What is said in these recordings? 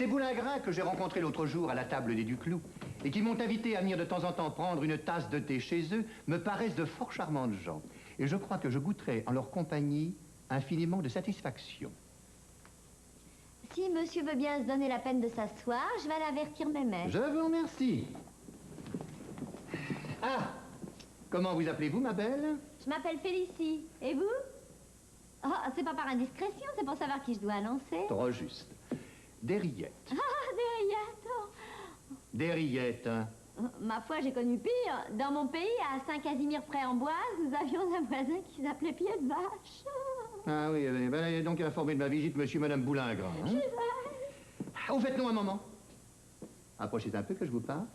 Ces boulingrins que j'ai rencontrés l'autre jour à la table des Duclos et qui m'ont invité à venir de temps en temps prendre une tasse de thé chez eux me paraissent de fort charmantes gens. Et je crois que je goûterai en leur compagnie infiniment de satisfaction. Si monsieur veut bien se donner la peine de s'asseoir, je vais l'avertir moi-même. Je vous remercie. Ah! Comment vous appelez-vous, ma belle? Je m'appelle Félicie. Et vous? Oh, c'est pas par indiscrétion, c'est pour savoir qui je dois annoncer. Trop juste. Dériette. Ah, Dériette. Oh. Dériette, hein? Ma foi, j'ai connu pire. Dans mon pays, à Saint-Casimir-près-en-Boise, nous avions un voisin qui s'appelait Pied de Vache. Ah oui, ben, il est donc informé de ma visite, monsieur et madame Boulingrin. Hein? Au fait, non, un moment. Approchez un peu que je vous parle.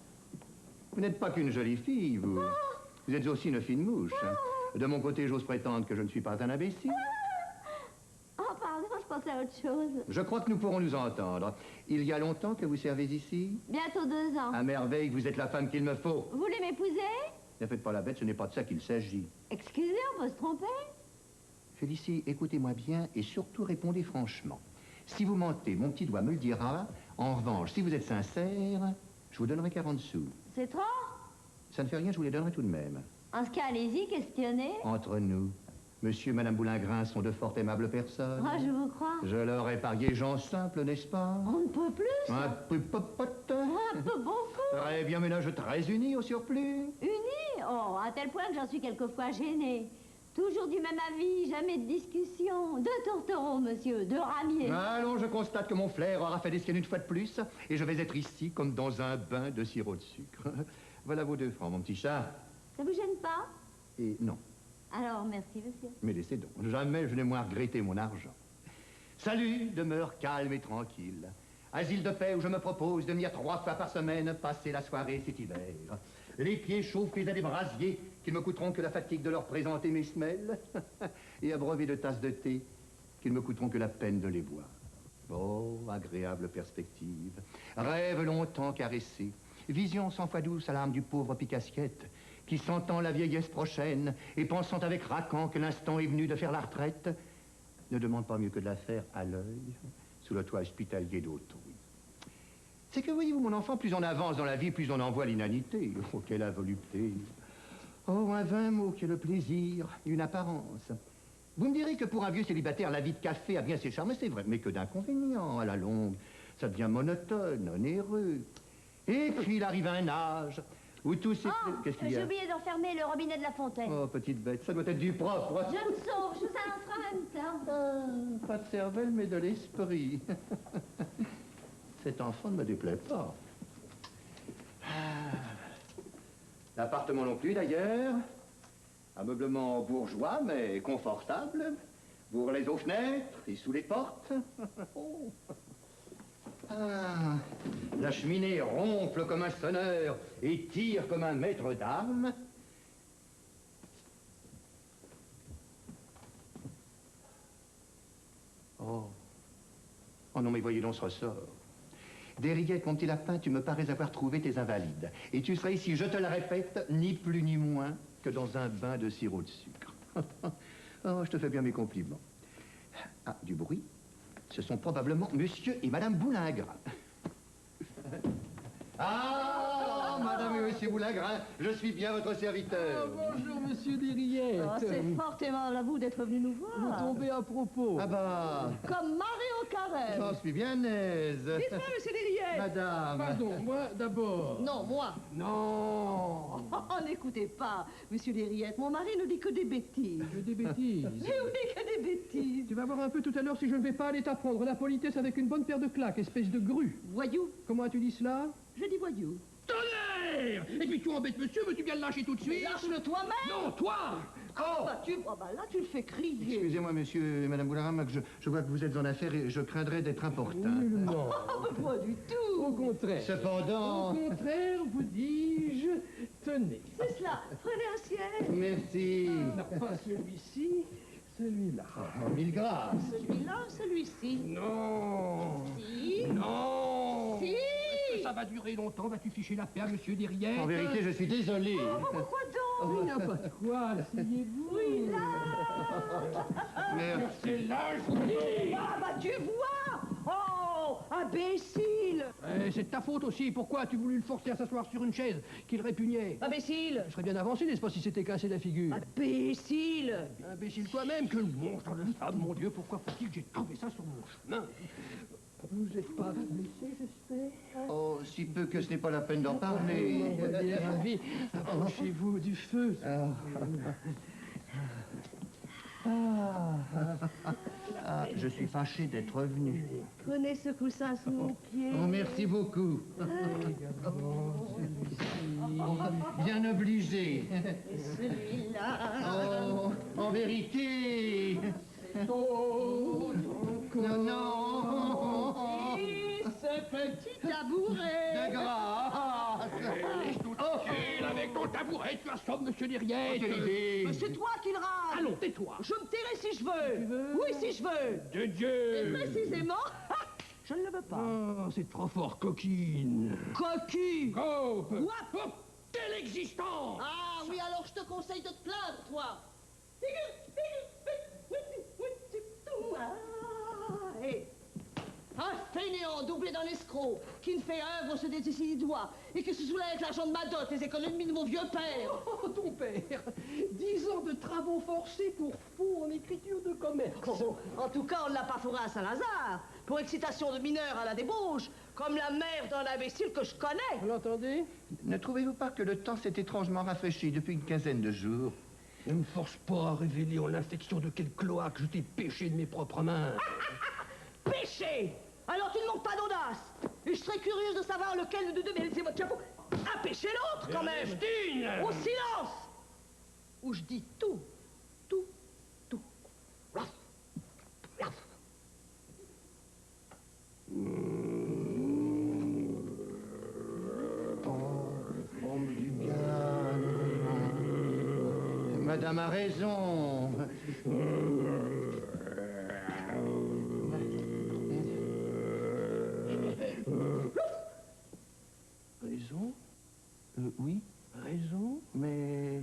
Vous n'êtes pas qu'une jolie fille, vous. Vous êtes aussi une fine mouche. De mon côté, j'ose prétendre que je ne suis pas un imbécile. Oh, pardon, je pensais à autre chose. Je crois que nous pourrons nous entendre. Il y a longtemps que vous servez ici? Bientôt 2 ans. À merveille, vous êtes la femme qu'il me faut. Vous voulez m'épouser? Ne faites pas la bête, ce n'est pas de ça qu'il s'agit. Excusez, on peut se tromper. Félicie, écoutez-moi bien et surtout répondez franchement. Si vous mentez, mon petit doigt me le dira. En revanche, si vous êtes sincère, je vous donnerai 40 sous. C'est trop? Ça ne fait rien, je vous les donnerai tout de même. En ce cas, allez-y, questionnez. Entre nous, monsieur et madame Boulingrin sont de fort aimables personnes. Oh, je vous crois. Je leur ai parié gens simples, n'est-ce pas? On ne peut plus. Un peu popote. Un peu beaucoup. Très bien, ménage très uni au surplus. Unis? Oh, à tel point que j'en suis quelquefois gênée. Toujours du même avis, jamais de discussion. 2 tourtereaux, monsieur, 2 ramiers. Allons, je constate que mon flair aura fait des siennes une fois de plus, et je vais être ici comme dans un bain de sirop de sucre. Voilà vos 2 francs, mon petit chat. Ça vous gêne pas? Et non, Alors, merci, monsieur. mais laissez donc. Jamais je n'ai moins regretté mon argent. Salut, demeure calme et tranquille. Asile de paix où je me propose de venir 3 fois par semaine passer la soirée cet hiver. Les pieds chauffés à des brasiers qui ne me coûteront que la fatigue de leur présenter mes semelles et abreuver de tasses de thé qui ne me coûteront que la peine de les boire. Oh, agréable perspective. Rêve longtemps caressé. Vision 100 fois douce à l'âme du pauvre Picassiette qui, sentant la vieillesse prochaine et pensant avec Racan que l'instant est venu de faire la retraite, ne demande pas mieux que de la faire à l'œil sous le toit hospitalier d'autrui. C'est que, voyez-vous, mon enfant, plus on avance dans la vie, plus on en voit l'inanité. Oh, quelle involupté. Oh, un vain mot qu'est le plaisir, une apparence. Vous me direz que pour un vieux célibataire, la vie de café a bien ses charmes, c'est vrai, mais que d'inconvénients. À la longue, ça devient monotone, onéreux. Et puis, il arrive un âge où tout ces... Oh, Qu'est-ce qu'il y a? j'ai oublié d'en fermer le robinet de la fontaine. Oh, petite bête, ça doit être du propre. Je me sauve, je vous annoncerai en même temps. Ah, pas de cervelle, mais de l'esprit. Cet enfant ne me déplaît pas. Ah. L'appartement non plus, d'ailleurs. Ameublement bourgeois, mais confortable. Bourrelets aux fenêtres et sous les portes. Oh. Ah. La cheminée ronfle comme un sonneur et tire comme un maître d'armes. Oh. Oh non, mais voyez donc ce ressort. Dériette, mon petit lapin, tu me parais avoir trouvé tes invalides. Et tu serais ici, je te le répète, ni plus ni moins que dans un bain de sirop de sucre. Oh, je te fais bien mes compliments. Ah, du bruit. Ce sont probablement monsieur et madame Boulingrin. Ah, madame et monsieur Boulingrin, je suis bien votre serviteur. Ah, bonjour, monsieur Dériette. Oh, c'est fort aimable à vous d'être venu nous voir. Vous tombez à propos. Ah bah, Comme marée au carême. j'en suis bien aise. Dites-moi, monsieur Dériette. Madame. Pardon, moi d'abord. Non, moi. Non. Oh, n'écoutez pas, monsieur Dériette, mon mari ne dit que des bêtises. Que des bêtises. Mais oui, que des bêtises. Tu vas voir un peu tout à l'heure si je ne vais pas aller t'apprendre la politesse avec une bonne paire de claques, espèce de grue. Voyou, Comment as-tu dit cela? je dis voyou. Tonnerre! Et puis tu embêtes monsieur, veux-tu bien le lâcher tout de suite? Lâche-le toi-même. Non, toi! Oh, Bah là, tu le fais crier. excusez-moi, monsieur et madame Boulingrin, que je vois que vous êtes en affaires et je craindrais d'être importun. Nullement. Oh, pas du tout. Au contraire. Cependant... Au contraire, vous dis-je, tenez. C'est cela, prenez un ciel. Merci. Non, pas celui-ci, celui-là. Oh, mille grâces. Celui-là, celui-ci. Non. Si. Non. Si. Est-ce que ça va durer longtemps? Vas-tu ficher la paix à monsieur Dériette? En vérité, je suis désolé. Pourquoi donc? Il n'y a pas de quoi, asseyez-vous. Oui, là. Merci. C'est là, je vous dis. Ah, bah tu vois. Oh, Imbécile! C'est de ta faute aussi. Pourquoi as-tu voulu le forcer à s'asseoir sur une chaise qu'il répugnait? Imbécile! Je serais bien avancé, n'est-ce pas, si c'était cassé la figure? Imbécile! Imbécile toi-même, que le monstre de femme, mon Dieu, pourquoi faut-il que j'ai trouvé ça sur mon chemin? Vous n'êtes pas blessé, j'espère? Oh, si peu que ce n'est pas la peine d'en parler. Bien ravi. Approchez-vous du feu. Je suis fâché d'être venu. Prenez ce coussin sous mon pied. Oh, merci beaucoup. Bien obligé. Et celui-là. Oh, en vérité. Oh, non. Et ce petit tabouret. De grâce. Laisse-nous tranquille avec ton tabouret, tu assommes Monsieur Liriette. Quelle idée. Mais c'est toi qui le rase. Allons, tais-toi. Je me tairai si je veux. Oui, si je veux. De Et Dieu. précisément, je ne le veux pas. Oh, c'est trop fort, coquine. Cocu. Cope. Quoi? Oh, quelle existence. Ah oui, alors je te conseille de te plaindre, toi. Hé, un fainéant doublé d'un escroc qui ne fait œuvre se décide du doigt et qui se soulève avec l'argent de ma dot, les économies de mon vieux père. Oh, ton père. 10 ans de travaux forcés pour faux en écriture de commerce. Oh, en tout cas, on ne l'a pas fourré à Saint-Lazare pour excitation de mineurs à la débauche, comme la mère d'un imbécile que je connais. Vous l'entendez? Ne trouvez-vous pas que le temps s'est étrangement rafraîchi depuis une quinzaine de jours? Ne me force pas à révéler en l'infection de quel cloaque je t'ai pêché de mes propres mains. Péché! Alors tu ne manques pas d'audace. Et je serais curieuse de savoir lequel de deux devait laisser votre chapeau à pécher l'autre, quand même. Ernestine! Au silence! Où je dis tout. Tout. Tout. Raf. Raf. Homme du bien. Madame a raison. Raison? Oui, Raison? mais...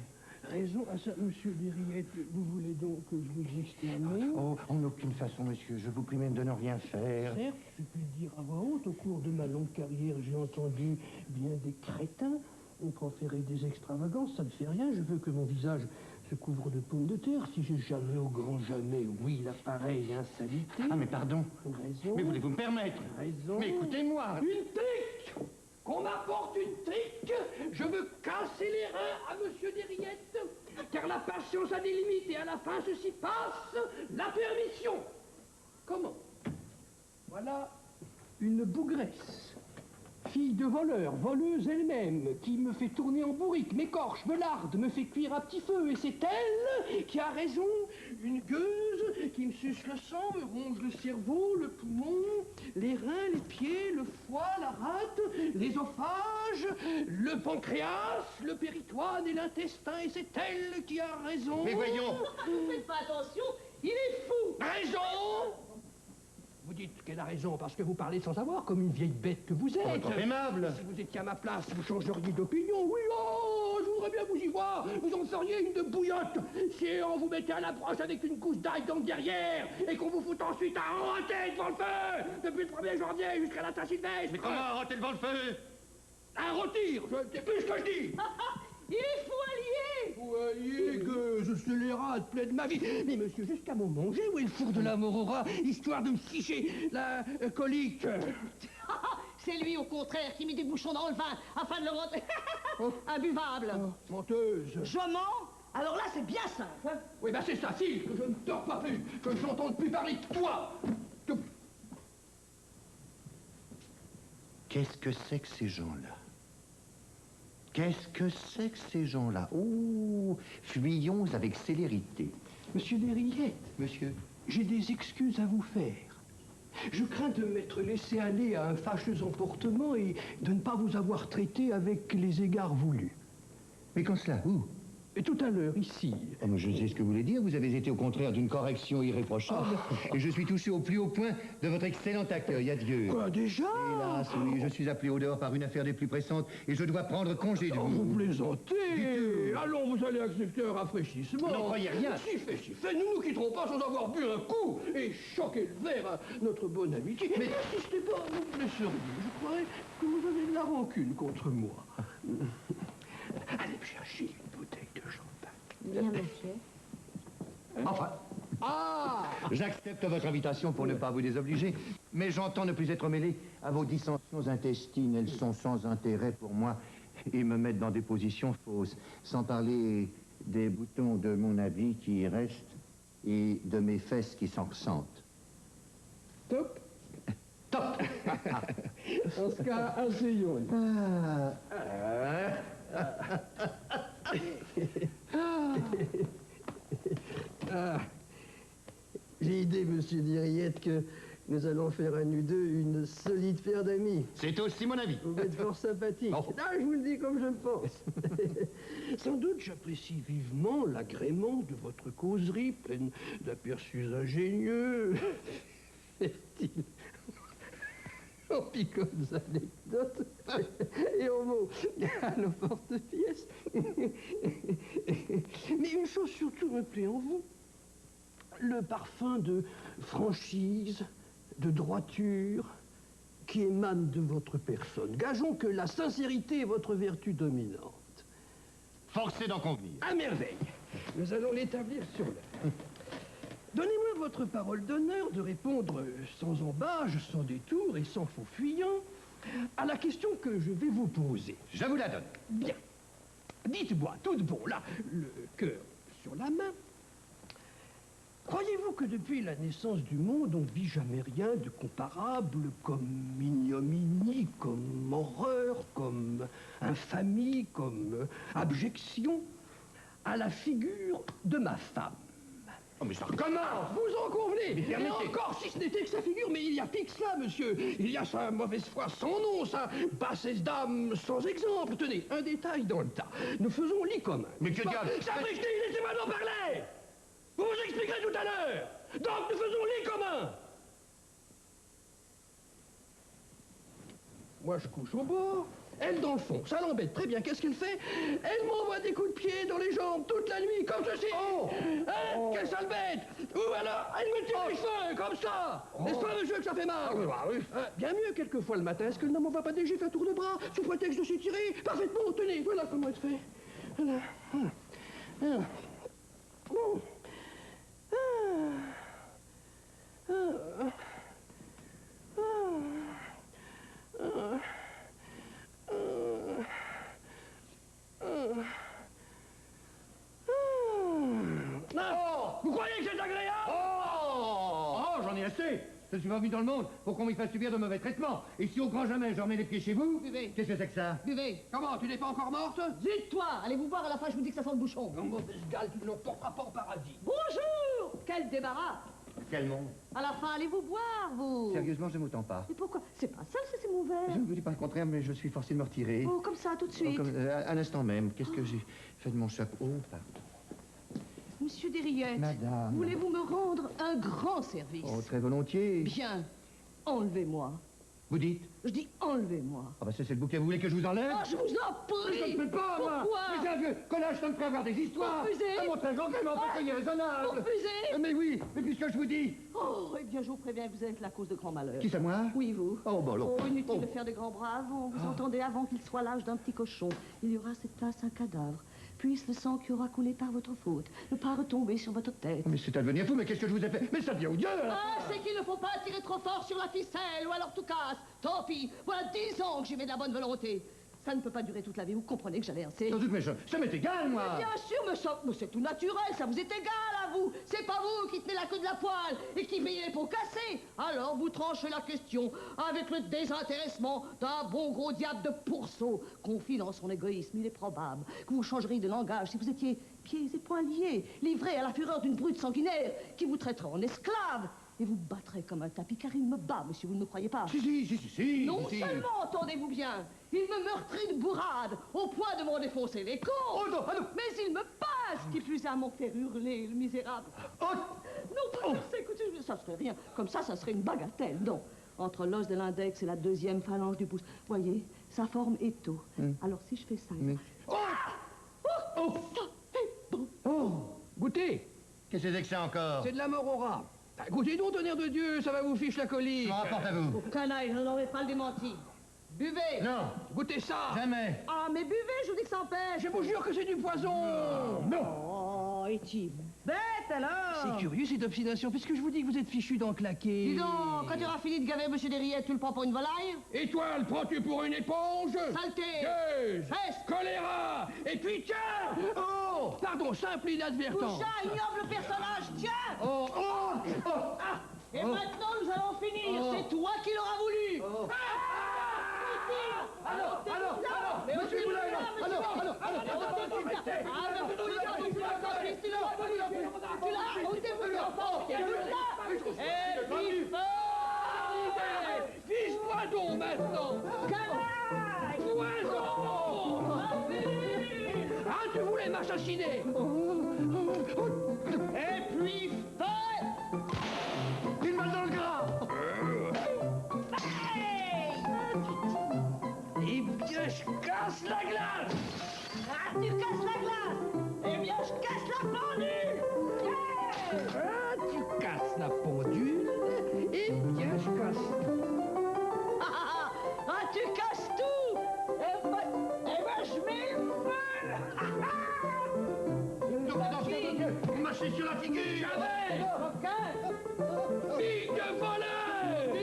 Raison? Ah ça, monsieur Liriette, vous voulez donc que je vous extermine? Oh, en aucune façon, monsieur. Je vous prie même de ne rien faire. Certes, je puis le dire à voix haute, au cours de ma longue carrière, j'ai entendu bien des crétins proférer des extravagances, ça ne fait rien, je veux que mon visage se couvre de pommes de terre, si j'ai jamais, au grand jamais, oui, la pareille insalité. Ah, mais pardon. Raison. Mais voulez-vous me permettre? Raison. Mais écoutez-moi. Une trique! Qu'on m'apporte une trique! Je veux casser les reins à monsieur Liriette, car la patience a des limites, et à la fin, ceci passe, la permission. Comment? Voilà une bougresse, fille de voleur, voleuse elle-même, qui me fait tourner en bourrique, m'écorche, me larde, me fait cuire à petit feu, et c'est elle qui a raison, une gueuse qui me suce le sang, me ronge le cerveau, le poumon, les reins, les pieds, le foie, la rate, l'ésophage, le pancréas, le péritoine et l'intestin, et c'est elle qui a raison. Mais voyons. Vous faites pas attention, il est fou. Raison! Vous dites qu'elle a raison parce que vous parlez sans savoir, comme une vieille bête que vous êtes. Trop aimable. Si vous étiez à ma place, vous changeriez d'opinion. Oui, oh, je voudrais bien vous y voir. Vous en feriez une de bouillotte. Si on vous mettait à l'approche avec une couche d'ail dans le derrière et qu'on vous fout ensuite à roter devant le feu depuis le 1er janvier jusqu'à la Saint-Sylvestre. Mais comment arrêter devant le feu? À rôtir, c'est plus ce que je dis. Il est fou allié. Voyez que je scélérate plein de ma vie. Mais monsieur, jusqu'à mon manger, où est le four de la Morora, histoire de me ficher la colique? C'est lui, au contraire, qui met des bouchons dans le vin afin de le rendre imbuvable. Oh, menteuse. Je mens? Alors là, c'est bien simple. Hein? Oui, ben c'est ça, fille, que je ne dors pas plus, que je n'entende plus parler de toi. Qu'est-ce que c'est que ces gens-là? Qu'est-ce que c'est que ces gens-là? Oh, fuyons avec célérité. Monsieur Liriette, Monsieur, j'ai des excuses à vous faire. Je crains de m'être laissé aller à un fâcheux emportement et de ne pas vous avoir traité avec les égards voulus. mais quand cela? Où? Et tout à l'heure, ici... Oh, mais je sais ce que vous voulez dire. Vous avez été au contraire d'une correction irréprochable. Et je suis touché au plus haut point de votre excellent accueil. Adieu. Quoi, déjà? Hélas, oui, je suis appelé au dehors par une affaire des plus pressantes et je dois prendre congé de Oh, vous. vous plaisantez. Allons, vous allez accepter un rafraîchissement. N'en croyez rien. Si fait, nous nous quitterons pas sans avoir bu un coup et choquer le verre à notre bonne amitié. Mais n'insistez pas, vous blesseriez. Je croirais que vous avez de la rancune contre moi. Allez me chercher une bouteille de champagne. Bien, monsieur. Enfin, j'accepte votre invitation pour ne pas vous désobliger, mais j'entends ne plus être mêlé à vos dissensions intestines. Elles sont sans intérêt pour moi et me mettent dans des positions fausses, sans parler des boutons de mon habit qui y restent et de mes fesses qui s'en ressentent. Top. Top. En ce cas, asseyons. J'ai idée, monsieur Diriette, que nous allons faire à nous deux une solide paire d'amis. C'est aussi mon avis. Vous êtes fort sympathique. Oh. Ah, je vous le dis comme je le pense. Sans doute, j'apprécie vivement l'agrément de votre causerie, pleine d'aperçus ingénieux, fertile en picotes anecdotes et en mots à nos porte-pièces. Mais une chose surtout me plaît en vous, le parfum de franchise, de droiture qui émane de votre personne. Gageons que la sincérité est votre vertu dominante. Forcé d'en convenir. À merveille. Nous allons l'établir sur l'heure. Donnez-moi votre parole d'honneur de répondre sans embâche, sans détour et sans faux fuyant à la question que je vais vous poser. Je vous la donne. Bien. Dites-moi, tout de bon, là, le cœur sur la main. Croyez-vous que depuis la naissance du monde, on ne vit jamais rien de comparable comme ignominie, comme horreur, comme infamie, comme abjection à la figure de ma femme? Oh, mais ça recommence. Vous en convenez? Mais Et encore, si ce n'était que sa figure, mais il y a pire que cela, monsieur. Il y a sa mauvaise foi sans nom, sa bassesse d'âme sans exemple. Tenez, un détail dans le tas. Nous faisons lit commun. Mais que diable? Sapristi, laissez-moi en parler! Vous vous expliquerez tout à l'heure. Donc, nous faisons lit commun. Moi, je couche au bord. Elle dans le fond, ça l'embête. Très bien, qu'est-ce qu'elle fait? Elle m'envoie des coups de pied dans les jambes toute la nuit, comme ceci. Quelle sale bête! Ou alors, elle me tire les cheveux, comme ça. N'est-ce pas, monsieur, que ça fait mal? Oui. Bien mieux, quelquefois, le matin. Est-ce qu'elle ne m'envoie pas des gifles à tour de bras, sous prétexte de s'y tirer? Parfaitement, tenez, voilà comment elle fait. Voilà. Bon. Vous croyez que c'est agréable? Oh, j'en ai assez. Je ne suis pas venu dans le monde pour qu'on m'y fasse subir de mauvais traitements. Et si au grand jamais je remets les pieds chez vous, Buvez. qu'est-ce que c'est que ça? Buvez. Comment, tu n'es pas encore morte? Zut, toi. Allez vous voir, à la fin, je vous dis que ça sent le bouchon. Non, mauvaise gale, tu ne l'emporteras pas au paradis. Bonjour. Quel débarras. Quel monde? À la fin, allez vous boire, vous. Sérieusement, je ne m'entends pas. Mais pourquoi? C'est pas ça, c'est mon Je verre. ne vous dis pas le contraire, mais je suis forcé de me retirer. Oh, comme ça, tout de Oh, suite. à l'instant même, qu'est-ce que j'ai fait de mon chapeau? Oh, pardon. Monsieur Diriette, Madame. voulez-vous me rendre un grand service? Oh, très volontiers. Bien. Enlevez-moi. Vous dites? Je dis enlevez-moi. Ah, bah, ça, c'est le bouquet. Vous voulez que je vous enlève? Oh, je vous en prie. Je ne peux pas, moi. Pourquoi? Mais c'est un vieux collage, ça me fait avoir des histoires. Refusez. Ça montre un gentleman, pas qu'il est raisonnable. Refusez. Mais oui, mais puisque je vous dis. Oh, eh bien, je vous préviens que vous êtes la cause de grands malheurs. Qui c'est, moi? Oui, vous. Oh, bah alors. Oh, inutile Oh. de faire de grands bras avant. Vous entendez, avant qu'il soit l'âge d'un petit cochon, il y aura cette place un cadavre. Puisse le sang qui aura coulé par votre faute ne pas retomber sur votre tête. Mais c'est à devenir fou, mais qu'est-ce que je vous ai fait? Mais ça vient au Dieu! Ah, c'est qu'il ne faut pas tirer trop fort sur la ficelle, ou alors tout casse. Tant pis, voilà 10 ans que j'y mets de la bonne volonté. Ça ne peut pas durer toute la vie, vous comprenez que j'allais assez. Sans doute, mais ça m'est égal, moi! Bien sûr, mais c'est tout naturel, ça vous est égal à vous. C'est pas vous qui tenez la queue de la poêle et qui payez les pots cassés. Alors vous tranchez la question avec le désintéressement d'un bon gros diable de pourceau. Confie dans son égoïsme, il est probable que vous changeriez de langage si vous étiez pieds et poings liés, livrés à la fureur d'une brute sanguinaire qui vous traiterait en esclave et vous battrait comme un tapis, car il me bat, monsieur, vous ne me croyez pas? Si. Non si. seulement, entendez-vous bien, Il me meurtrit de bourrade, au point de m'en défoncer les côtes. Oh non, ah non. Mais il me passe, qui plus est à m'en faire hurler, le misérable. Oh. Non, écoutez, ça serait rien. Comme ça serait une bagatelle, non. Entre l'os de l'index et la deuxième phalange du pouce. Voyez, sa forme est tôt. Alors si je fais ça... Mais... Oh, oh, ça est bon. Oh, goûtez. Qu'est-ce que c'est que ça encore? C'est de la morora. Bah, goûtez donc, tonnerre de Dieu, ça va vous fiche la Je colique. m'en rapporte à vous. Oh, canaille, je n'aurais pas le démenti. Buvez. Non, Goûtez ça. jamais. Ah, mais buvez, je vous dis que ça empêche. Je vous jure que c'est du poison. Non. Oh, est-il bête alors? C'est curieux cette obstination, puisque je vous dis que vous êtes fichu d'en claquer. Dis donc, quand tu auras fini de gaver monsieur Derriette, tu le prends pour une volaille? Étoile, prends-tu pour une éponge? Saleté. Gueuse. Peste. Choléra. Et puis tiens. Oh. Pardon, simple inadvertance. Boucha, ignoble personnage, tiens. Oh, oh, oh. Ah, et maintenant, nous allons finir. C'est toi qui l'auras voulu. Monsieur Boulaye, Fiche-moi donc maintenant. Poison. Ah, tu voulais m'assassiner. Et puis, feu. une balle dans le gras. Eh bien, je casse la glace. Ah, tu casses la glace. Eh bien, je casse la pendule. Ah, tu casses la pendule. Eh bien, je casse. Ah, tu casses tout. Eh ben, je mets le feu. Vous marchez sur la figure. Jamais. Fille de voleur.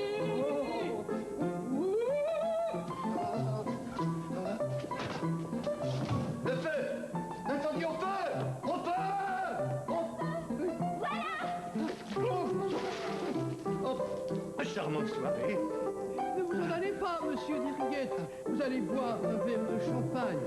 Le feu. L'incendie au feu. Au feu. Oh, charmante soirée. Ne vous en allez pas, monsieur Derriette. Vous allez boire un verre de champagne.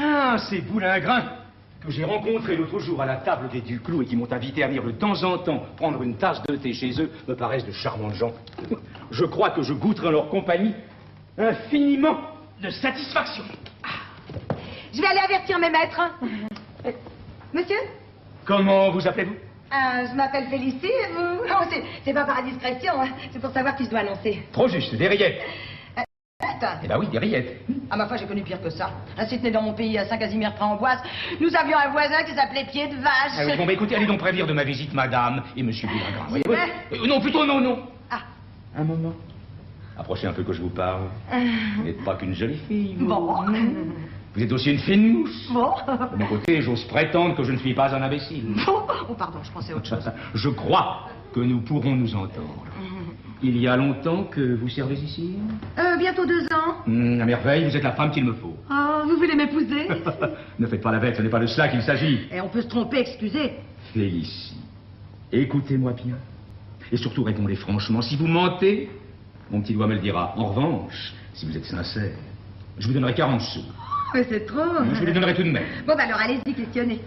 Ah, ces boulingrins que j'ai rencontrés l'autre jour à la table des Duclos et qui m'ont invité à venir de temps en temps prendre une tasse de thé chez eux me paraissent de charmantes gens. Je crois que je goûterai en leur compagnie infiniment de satisfaction. Je vais aller avertir mes maîtres. Monsieur? Comment vous appelez-vous? Je m'appelle Félicie, et vous? Oh, c'est pas par indiscrétion, hein. C'est pour savoir qui je dois annoncer. Trop juste, des rillettes. Attends. Eh ben oui, des rillettes. À ma foi, j'ai connu pire que ça. Ainsi tenait dans mon pays, à Saint-Casimir-Près-en-Boisse, nous avions un voisin qui s'appelait Pied de Vache. Ah oui, bon, bah écoutez, allez donc prévenir de ma visite madame et monsieur Boulingrin. J'y voyez-vous. vais. Non, plutôt non, non. Ah. Un moment. Approchez un peu que je vous parle. Vous n'êtes pas qu'une jolie fille. Vous. Bon. Vous êtes aussi une fine mouche. Bon. De mon côté, j'ose prétendre que je ne suis pas un imbécile. Bon. Oh, pardon, je pensais à autre chose. Je crois que nous pourrons nous entendre. Il y a longtemps que vous servez ici? Bientôt 2 ans. À merveille, vous êtes la femme qu'il me faut. Oh, vous voulez m'épouser? Ne faites pas la bête, ce n'est pas de cela qu'il s'agit. Et on peut se tromper, excusez. Félicie, écoutez-moi bien. Et surtout, répondez franchement. Si vous mentez, mon petit doigt me le dira. En revanche, si vous êtes sincère, je vous donnerai 40 sous. Mais c'est trop. Je vous les donnerai tout de même. Bon, bah alors allez-y, questionnez.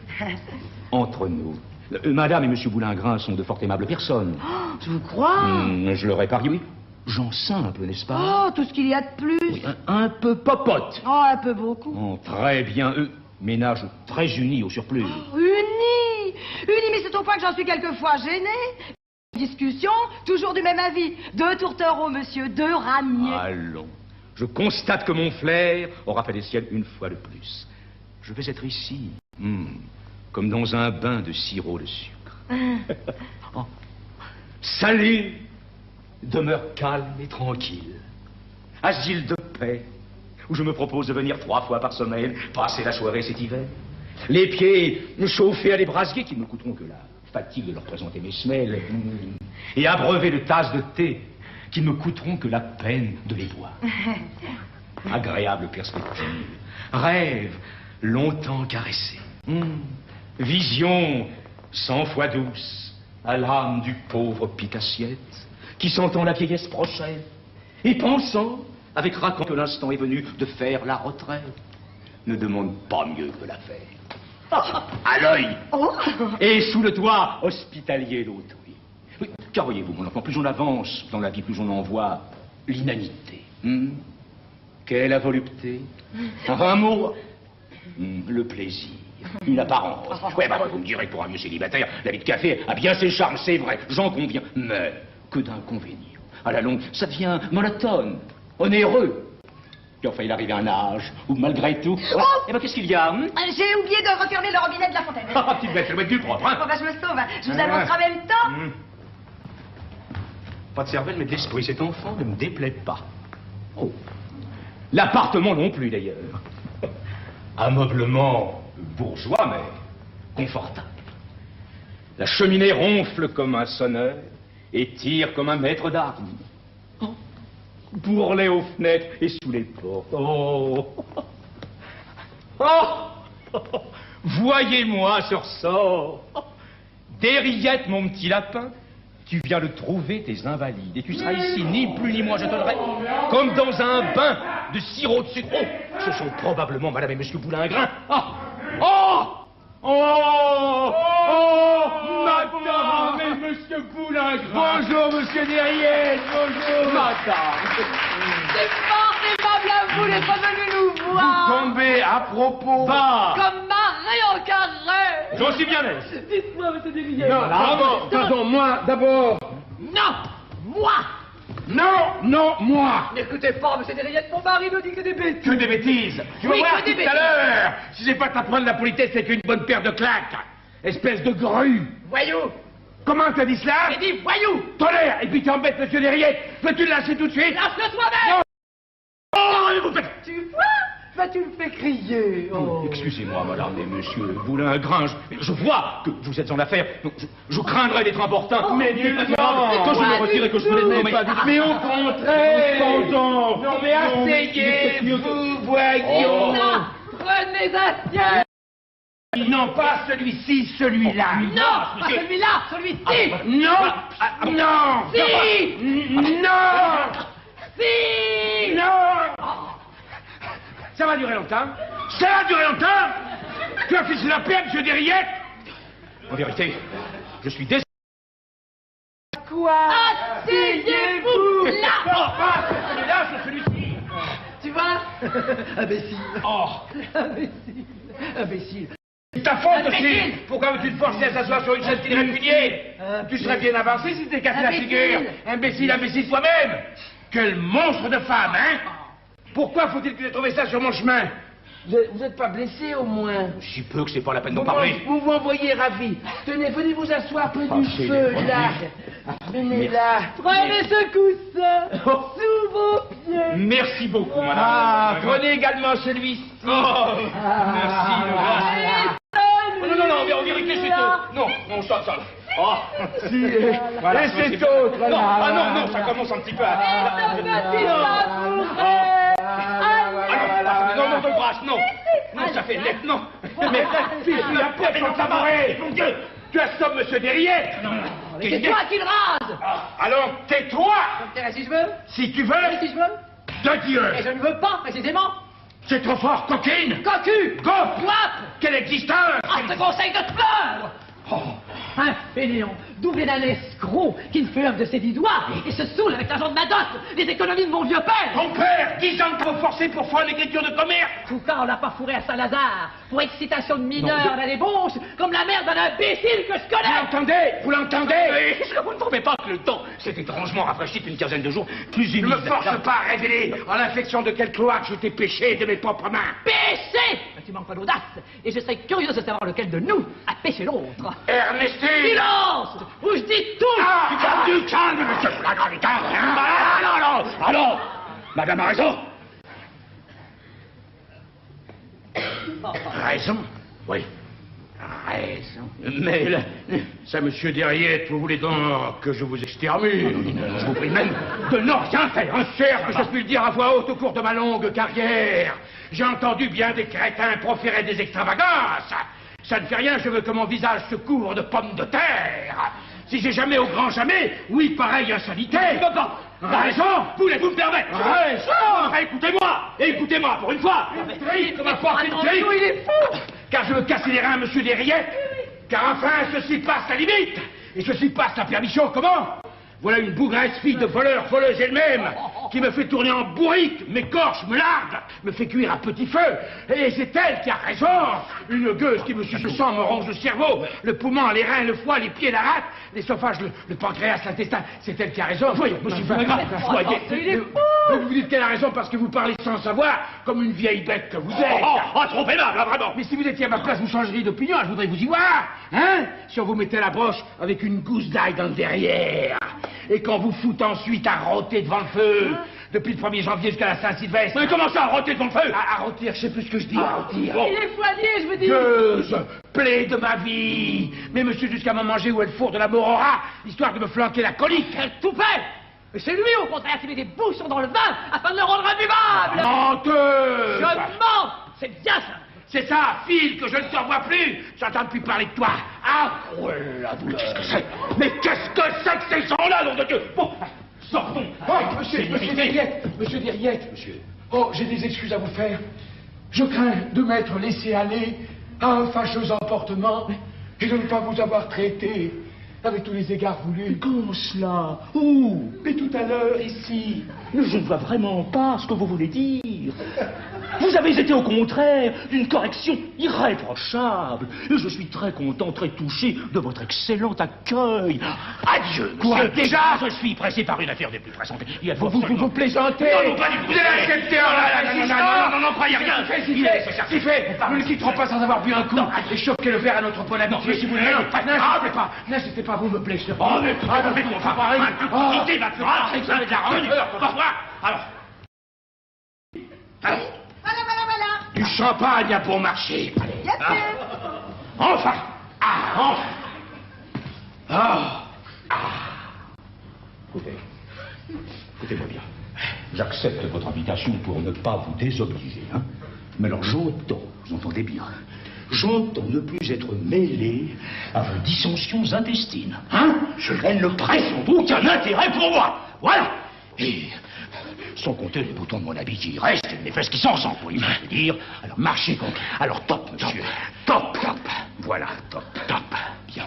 Entre nous, Madame et Monsieur Boulingrin sont de fort aimables personnes. Oh, je vous crois. Je leur ai parié, oui. J'en sens un peu, n'est-ce pas? Oh, tout ce qu'il y a de plus. Oui, un peu popote. Oh, un peu beaucoup. Oh, très bien, ménage très uni au surplus. Oh, unis, mais c'est au point que j'en suis quelquefois gênée. Discussion, toujours du même avis. 2 tourtereaux, monsieur, 2 ramiers. Allons. Je constate que mon flair aura fait des siennes une fois de plus. Je vais être ici, comme dans un bain de sirop de sucre. Oh. Salut, demeure calme et tranquille. Asile de paix, où je me propose de venir 3 fois par semaine, passer la soirée cet hiver. Les pieds chauffés à des brasiers qui ne me coûteront que la fatigue de leur présenter mes semelles. Et abreuvés de tasses de thé qui ne me coûteront que la peine de les boire. Agréable perspective. Rêve longtemps caressé. Vision 100 fois douce à l'âme du pauvre pique-assiette qui sentant la vieillesse prochaine et pensant avec raconte que l'instant est venu de faire la retraite ne demande pas mieux que la faire. À l'œil et sous le toit hospitalier d'autrui. Oui, car voyez-vous, mon enfant, plus on avance dans la vie, plus on en voit l'inanité. Qu'est la volupté? Enfin, un mot, le plaisir, une apparence. Ouais, bah, vous me direz que pour un vieux célibataire, la vie de café a bien ses charmes, c'est vrai, j'en conviens. Mais que d'inconvénients. À la longue, ça devient monotone, onéreux. Puis enfin, il arrive à un âge où, malgré tout... Oh, eh ben, qu'est-ce qu'il y a J'ai oublié de refermer le robinet de la fontaine. Ah, petite bête, ça doit être du propre, hein. Bon, bah, je me sauve. Je vous annonce en même temps. Pas de cervelle, mais de l'esprit. Cet enfant ne me déplaît pas. Oh. L'appartement non plus, d'ailleurs. Ameublement bourgeois, mais confortable. La cheminée ronfle comme un sonneur et tire comme un maître d'armes. Oh. Bourrelet aux fenêtres et sous les portes. Oh. Oh. Voyez-moi ce ressort. Dérillette, mon petit lapin. Tu viens de trouver tes invalides et tu seras ici, ni plus ni moins, je te le répète, comme dans un bain de sirop de sucre. Oh, ce sont probablement Madame et Monsieur Boulingrin. Ah, oh, oh, oh, Madame et Monsieur Boulingrin. Bonjour, Monsieur Derrière. Bonjour, Madame. C'est fort aimable à vous d'être venu nous voir. Vous tombez à propos. Va. Comme marée en carré. J'en suis bien aise. Dites-moi, monsieur Derrière. Non, pardon, moi, d'abord. Non, moi. Non, moi. N'écoutez pas, monsieur Derrière, mon mari nous dit que des bêtises. Que des bêtises. Tu vas voir tout à l'heure. Si j'ai pas t'apprendre la politesse, c'est qu'une bonne paire de claques. Espèce de grue. Voyou. Comment t'as dit cela? J'ai dit voyou. Tolère, et puis t'embêtes monsieur Derrière. Peux-tu le lâcher tout de suite? Lâche-le toi-même. Oh, vous faites... Tu vois? Bah, tu me fais crier. Oh. Excusez-moi, madame et monsieur Boulingrin, je vois que vous êtes en affaire. Je craindrais d'être important. Mais nullement. Quand je me retire et que je vous laisse nommer... Mais au contraire. Non, mais asseyez-vous, voyons. Non, prenez assiette. Non, pas celui-ci, celui-là. Non, pas celui-là, celui-ci. Non, non. Si. Non. Si. Non. Ça va durer longtemps. Ça va durer longtemps. Tu as fiché la paix, monsieur Derriette. En vérité, je suis désolé. Quoi? Asseyez-vous là. Pas celui-là, c'est celui-ci. Tu vois? Imbécile. Oh. Imbécile. C'est ta faute aussi. Pourquoi veux-tu te forcer à s'asseoir sur une chaise qui est répugnée? Tu serais bien avancé si t'es cassé la figure. Imbécile toi-même. Quel monstre de femme, hein? Pourquoi faut-il que j'ai trouvé ça sur mon chemin? Vous n'êtes pas blessé au moins? Si peu que c'est pas la peine d'en parler. Vous m'envoyez ravi. Tenez, venez vous asseoir près du feu, là. Venez là. Prenez ce coussin sous vos pieds. Merci beaucoup, madame. Ah, prenez également celui-ci. Oh, merci. Non, en vérité, c'est tout. Non, ça. Oh, Si, voilà, et c'est cet autre, non, là. non, ça commence un petit peu à... Non, de grâce, non. Non, ça fait net, non. Mais, fils, tu as pas dans ta marée. Mon Dieu, tu assommes monsieur Derrière. C'est toi qui le rase. Alors, tais-toi. Si je veux. Si tu veux, Si je veux. de Dieu. Et je ne veux pas, précisément. C'est trop fort, coquine! Cocu! Go! Cloître! Quelle existence! Ah, je te conseille de te plaindre! Oh. Un fainéant, doublé d'un escroc qui ne fait œuvre de ses 10 doigts et se saoule avec l'argent de ma dot, les économies de mon vieux père! Ton père, 10 ans de travaux forcés pour faire une écriture de commerce! Foucault, on l'a pas fourré à Saint-Lazare pour excitation de mineurs à la débauche, comme la mère d'un imbécile que je Vous connais! l'entendez? Vous l'entendez? Est-ce que vous ne trouvez pas que le temps s'est étrangement rafraîchi depuis une quinzaine de jours? Plus humide. Ne me force pas à révéler en l'infection de quel cloaque je t'ai péché de mes propres mains. Péché! Tu manques pas d'audace, et je serais curieuse de savoir lequel de nous a péché l'autre. Ernestine! Silence! Ou je dis tout! Du calme, monsieur la gravité! Alors, madame a raison. Raison? Oui. Raison. Mais là, ça, monsieur Derriette, vous voulez donc que je vous extermine? Non, je vous prie même de ne rien faire. Certes, je puis le dire à voix haute au cours de ma longue carrière. J'ai entendu bien des crétins proférer des extravagances. Ça ne fait rien, je veux que mon visage se couvre de pommes de terre. Si j'ai jamais au grand jamais, oui, pareil, insolité. T'as raison, voulez-vous me permettre? Raison! Écoutez-moi, pour une fois. Il est fou! Car je veux casser les reins à monsieur Derriette. Car enfin, ceci passe la limite. Et ceci passe la permission, comment? Voilà une bougresse fille de voleur, voleuse elle-même, qui me fait tourner en bourrique, m'écorche, me largue, me fait cuire à petit feu. Et c'est elle qui a raison. Une gueuse qui me suce le sang, me ronge le cerveau, le poumon, les reins, le foie, les pieds, la rate, l'esophage, le pancréas, l'intestin. C'est elle qui a raison. Voyez, monsieur vous dites qu'elle a raison parce que vous parlez sans savoir, comme une vieille bête que vous êtes. Trop aimable, là, vraiment. Mais si vous étiez à ma place, vous changeriez d'opinion, je voudrais vous y voir. Hein? Si on vous mettait la broche avec une gousse d'ail dans le derrière. Et qu'on vous fout ensuite à rôter devant le feu, depuis le 1er janvier jusqu'à la Saint-Sylvestre. Mais comment ça, à rôter devant le feu? À rôtir, je sais plus ce que je dis. À rôtir. Il est foinier, je veux dire. Gueuse, plaie de ma vie. Mais monsieur, jusqu'à m'en manger où elle fourre de la morora, histoire de me flanquer la colique. Quel toupet! Mais c'est lui, au contraire, qui met des bouchons dans le vin afin de le rendre imbuvable! Menteuse! Je mens! C'est bien ça! C'est ça, file, que je ne te revois plus. J'entends plus parler de toi. Ah, la douleur. Qu'est-ce que c'est? Mais qu'est-ce que c'est que ces gens-là, nom de Dieu? Bon, sortons. Monsieur Derriette, monsieur. Oh, j'ai des excuses à vous faire. Je crains de m'être laissé aller à un fâcheux emportement et de ne pas vous avoir traité avec tous les égards voulus. Comment cela? Où? Mais tout à l'heure, ici. Mais je ne vois vraiment pas ce que vous voulez dire. Vous avez été au contraire d'une correction irréprochable. Et je suis très content, très touché de votre excellent accueil. Adieu, quoi, déjà? Je suis pressé par une affaire des plus pressantes. Vous plaisantez? Non, pas du tout. Vous avez accepté. Non, croyez rien. C'est fait. Nous ne quitterons pas sans avoir bu un coup et choqué le verre à notre bonne habitude. Si vous voulez, n'insistez pas, vous me blesserez. Oh, mais quittez ma fureur, c'est ça, la rigueur. Alors. Voilà. Du champagne à bon marché. Enfin. Écoutez-moi bien. J'accepte votre invitation pour ne pas vous désobliger. Hein. Mais alors j'entends, vous entendez bien, j'entends ne plus être mêlé à vos dissensions intestines. Hein? Elles ne présentent aucun intérêt pour moi. Voilà. Et sans compter les boutons de mon habit qui restent et les fesses qui s'en sentent, vous voyez ce que je veux dire. Alors marchez contre. Alors top, monsieur. Top. Voilà, top. Bien.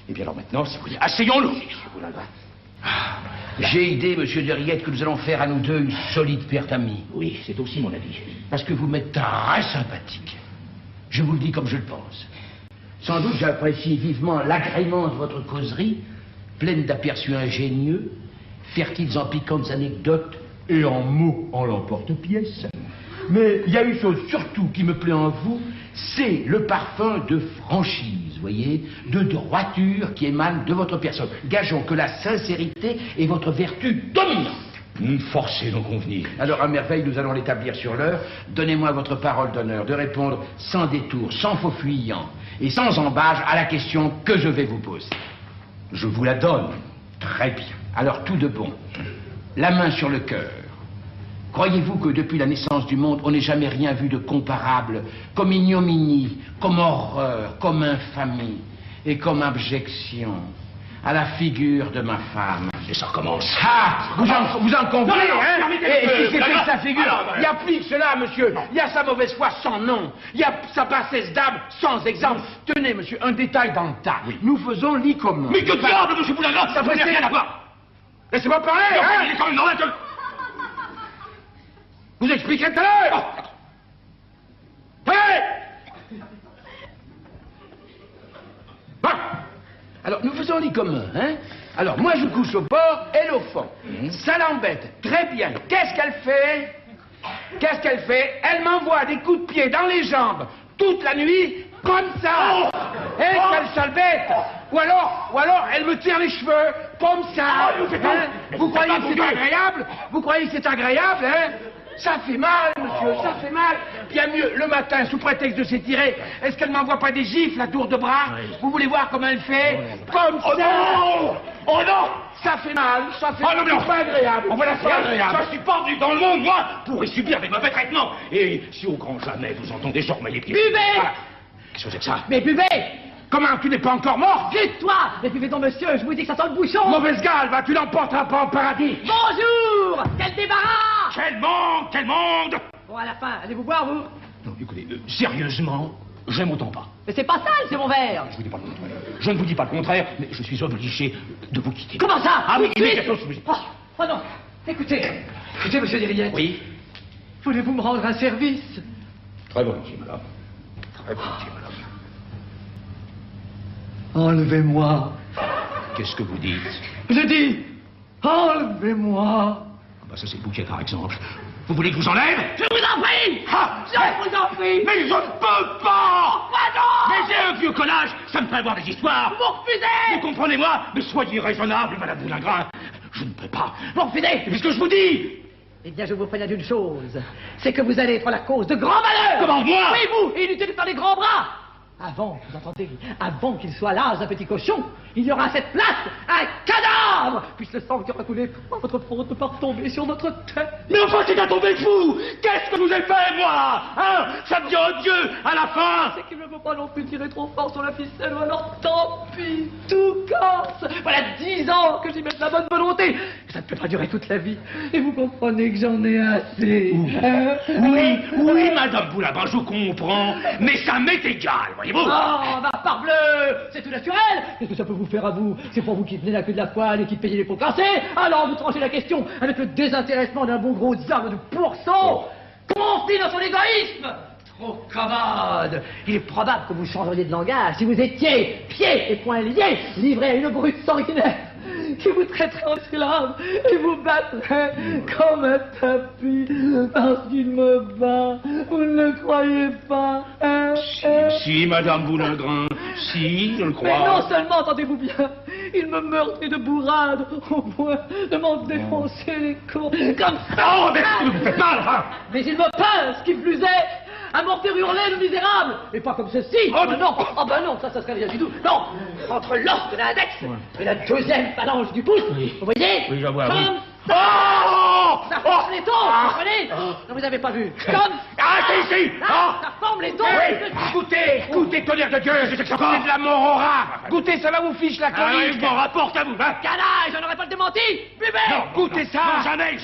Et bien alors maintenant, si vous voulez, asseyons-nous. J'ai idée, monsieur Derriette, que nous allons faire à nous deux une solide paire d'amis. Oui, c'est aussi mon avis. Parce que vous m'êtes très sympathique. Je vous le dis comme je le pense. Sans doute j'apprécie vivement l'agrément de votre causerie, pleine d'aperçus ingénieux, fertiles en piquantes anecdotes et en mots en l'emporte-pièce. Mais il y a une chose surtout qui me plaît en vous, c'est le parfum de franchise, voyez, de droiture qui émane de votre personne. Gageons que la sincérité est votre vertu dominante. Forcez nos convenir. Alors, à merveille, nous allons l'établir sur l'heure. Donnez-moi votre parole d'honneur de répondre sans détour, sans faux fuyant et sans embâche à la question que je vais vous poser. Je vous la donne. Très bien. Alors, tout de bon. La main sur le cœur. Croyez-vous que depuis la naissance du monde, on n'ait jamais rien vu de comparable, comme ignominie, comme horreur, comme infamie et comme abjection à la figure de ma femme? Et ça recommence. Ah, vous en convenez, hein? Et qui s'est fait sa figure? Alors, Il n'y a plus que cela, monsieur. Il y a sa mauvaise foi sans nom. Il y a sa bassesse d'âme sans exemple. Tenez, monsieur, un détail dans le tas. Oui. Nous faisons lit commun. Mais que diable, monsieur Boulingrin, ça n'a rien à voir. Laissez-moi parler, Non, hein? il est quand même normal que... Vous expliquerez tout à l'heure. Hey! Bon. Alors, nous faisons lit commun, hein? Alors, moi, je couche au bord, elle au fond. Ça l'embête. Très bien. Qu'est-ce qu'elle fait? Qu'est-ce qu'elle fait? Elle m'envoie des coups de pied dans les jambes toute la nuit, comme ça. Est-ce qu'elle sale bête? Ou alors, elle me tire les cheveux, comme ça. Hein? Vous croyez que c'est agréable? Vous croyez que c'est agréable, hein? Ça fait mal, monsieur, ça fait mal. Bien mieux, le matin, sous prétexte de s'étirer, est-ce qu'elle m'envoie pas des gifles à tour de bras? Vous voulez voir comment elle fait? Comme ça. non! Oh non! Ça fait mal, ça fait Oh non, mais c'est pas agréable. On va la faire agréable. Je suis pas venu dans le monde, moi, pour y subir des mauvais traitements. Et si au grand jamais vous entendez sortir les pieds... Buvez! Voilà. Qu'est-ce que c'est que ça? Mais buvez! Comment, tu n'es pas encore mort? Tais-toi! Et buvez donc, monsieur, je vous dis que ça sent le bouchon! Mauvaise galve, tu l'emporteras pas au paradis. Bonjour! Quel débarras! Quel monde! Quel monde! Bon, à la fin, allez-vous boire, vous? Non, écoutez, sérieusement, j'aime autant pas. Mais c'est pas sale, c'est mon verre! Je vous dis pas le contraire. Je ne vous dis pas le contraire, mais je suis obligé de vous quitter. Comment ça? Ah oui, Tout de suite? immédiatement. Oh non! Écoutez, monsieur Derriette. Oui. Voulez-vous me rendre un service? Très volontiers, madame. Très volontiers, madame. Enlevez-moi. Qu'est-ce que vous dites? Je dis, enlevez-moi. Ah bah ça c'est le bouquet par exemple. Vous voulez que je vous enlève? Je vous en prie! Ah, Je vous en prie! mais je ne peux pas! Pourquoi non? Mais j'ai un vieux collage, ça me fait avoir des histoires. Vous refusez! Vous comprenez-moi? Mais soyez raisonnable, madame Boulingrin. Je ne peux pas. Vous refusez! C'est ce que je vous dis. Eh bien, je vous préviens d'une chose, c'est que vous allez être la cause de grands malheurs! Comment, moi? Oui, vous! Inutile de faire les grands bras! Avant, vous entendez, avant qu'il soit l'âge d'un petit cochon, il y aura à cette place un cadavre! Puisse le sang qui aura coulé par votre faute ne pas retomber sur notre tête! Mais enfin, c'est à tomber fou! Qu'est-ce que je vous ai fait, moi? Hein? Ça me dit odieux, à la fin! C'est qu'il ne faut pas non plus tirer trop fort sur la ficelle, ou alors tant pis, tout casse! Voilà 10 ans que j'y mets de la bonne volonté! Ça ne peut pas durer toute la vie, et vous comprenez que j'en ai assez! Hein? Oui, madame Boulingrin, je comprends, mais ça m'est égal, voyez-vous? Oh, bah parbleu! C'est tout naturel! Qu'est-ce que ça peut vous faire à vous? C'est pour vous qui tenez la queue de la poêle et qui payez les pots cassés? Alors vous tranchez la question avec le désintéressement d'un bon gros diable de pourcent! Comment on finit dans son égoïsme? Trop commode! Il est probable que vous changeriez de langage si vous étiez, pieds et poings liés, livrés à une brute sanguinaire qui vous traiterait en esclave et vous battrait comme un tapis parce qu'il me bat. Vous ne le croyez pas, hein? Si, madame Boulingrin, si, je le crois. Mais non seulement, entendez-vous bien, il me meurtrit de bourrade au point de m'en défoncer les côtes comme ça. Oh, mais vous me faites mal, hein? Mais il me pince, qui plus est, à m'en faire hurler le misérable, et pas comme ceci. Oh ben non, ça serait rien du tout. Non, entre l'os de l'index et la deuxième phalange du pouce, vous voyez? Oui, je vois, comme oui. ça. Ça forme les tons, vous comprenez? Non, vous n'avez pas vu. Comme Ah, si! ça forme les tons. Goûtez, tonnerre de Dieu, c'est de la mort au rat. Goûtez, ça va vous fiche la Ah, connerie. je m'en rapporte à vous, hein? Canaille, je n'aurais pas le démenti. Buvez. Non, goûtez ça. Non, jamais!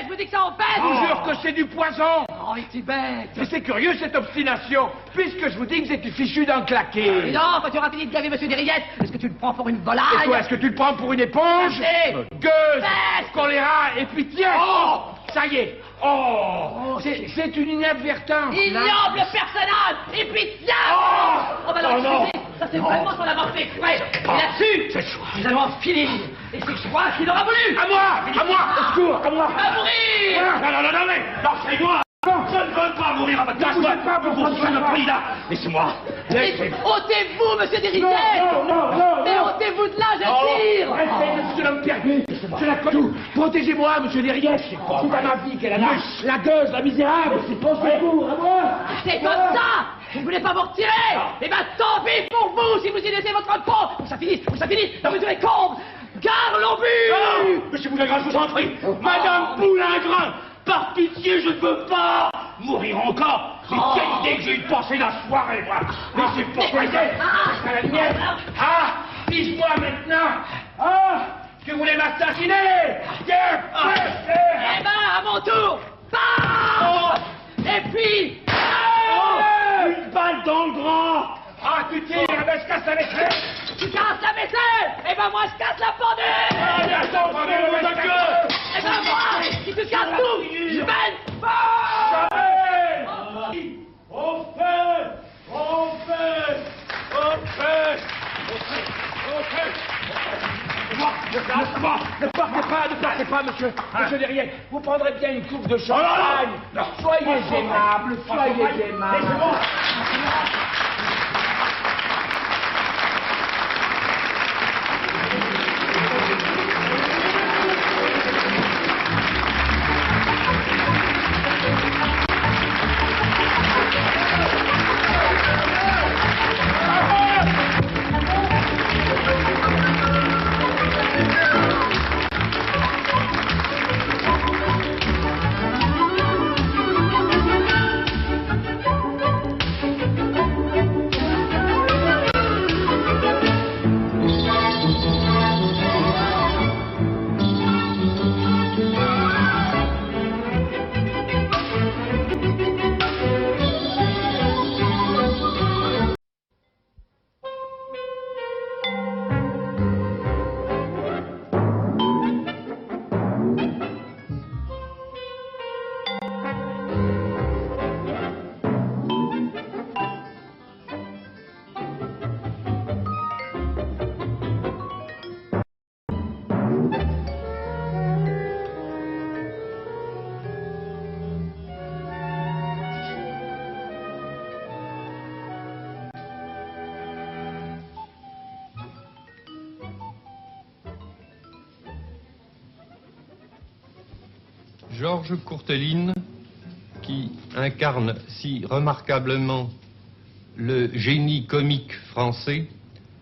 Je vous dis que ça en Je vous fait. jure que c'est du poison. Oh, il est bête. Mais c'est curieux cette obstination, puisque je vous dis que vous êtes fichu d'en Et claquer. non, quand tu auras fini de gaver monsieur Derriette, est-ce que tu le prends pour une volaille? Et toi, est-ce que tu le prends pour une éponge? Passez. Gueuse, Baisse. choléra, et puis tiens. Oh. Ça y est. Oh, c'est une inadvertance. Ignoble personnage et puis tiens. Oh bah non, Oh non. excusez, ça c'est vraiment son avoir fait exprès. Et là-dessus, nous allons en finir. Et c'est toi qui l'auras voulu. À moi, au secours, à moi. À mourir. Non, mais lâchez-moi! Je ne veux pas mourir à votre place, moi! Vous le prix, là! Laissez-moi! Mais ôtez-vous, monsieur Derriette. Mais ôtez-vous de là, je tire. Restez, monsieur l'homme perdu. Je la connais. Protégez-moi, monsieur Derriette. C'est pas ma vie qu'elle a la gueuse, la misérable. C'est pas secours, à moi. C'est comme ça. Vous ne voulez pas vous retirer? Eh ben tant pis pour vous si vous y laissez votre peau. Où ça finit, dans mesure des combes. Gare l'obus. Monsieur Boulingrin, je vous en prie! Madame Boulingrin! Par pitié, je ne veux pas mourir encore! Mais quelle idée que j'ai eu de penser la soirée, moi! Mais c'est pas possible! À la lumière. Ah, fiche-moi maintenant. Ah, Tu voulais m'assassiner! Eh ben, à mon tour! Bam! Et puis... Une balle dans le bras! Ah, tu tires, ben je casse la vaisselle! Tu casses la vaisselle! Eh ben moi je casse la pendule! Allez, attends, Eh ben moi, si tu casses tout, je mène! On fait! Ne partez pas, monsieur Derrière. Vous prendrez bien une coupe de champagne. Soyez aimable, soyez aimable. Georges Courteline, qui incarne si remarquablement le génie comique français,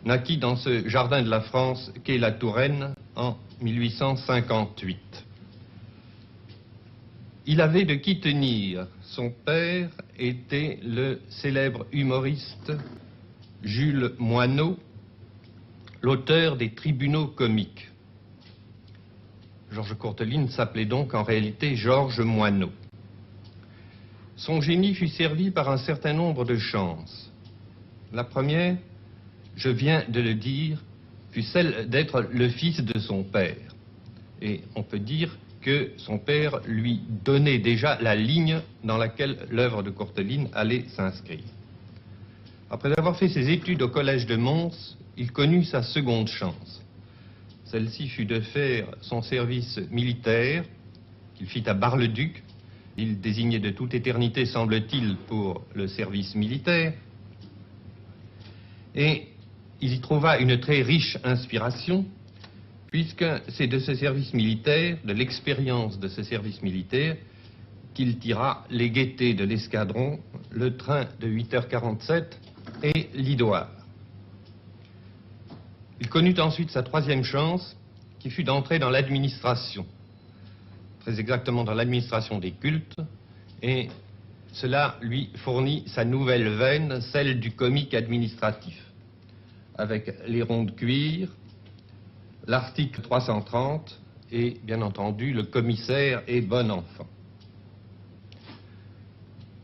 naquit dans ce jardin de la France qu'est la Touraine en 1858. Il avait de qui tenir. Son père était le célèbre humoriste Jules Moineau, l'auteur des Tribunaux comiques. Georges Courteline s'appelait donc en réalité Georges Moineau. Son génie fut servi par un certain nombre de chances. La première, je viens de le dire, fut celle d'être le fils de son père. Et on peut dire que son père lui donnait déjà la ligne dans laquelle l'œuvre de Courteline allait s'inscrire. Après avoir fait ses études au collège de Mons, il connut sa seconde chance. Celle-ci fut de faire son service militaire, qu'il fit à Bar-le-Duc. Il désignait de toute éternité, semble-t-il, pour le service militaire. Et il y trouva une très riche inspiration, puisque c'est de ce service militaire, de l'expérience de ce service militaire, qu'il tira les gaietés de l'escadron, le train de 8h47 et l'Idoire. Il connut ensuite sa troisième chance, qui fut d'entrer dans l'administration, très exactement dans l'administration des cultes, et cela lui fournit sa nouvelle veine, celle du comique administratif, avec les ronds de cuir, l'article 330 et, bien entendu, le commissaire et bon enfant.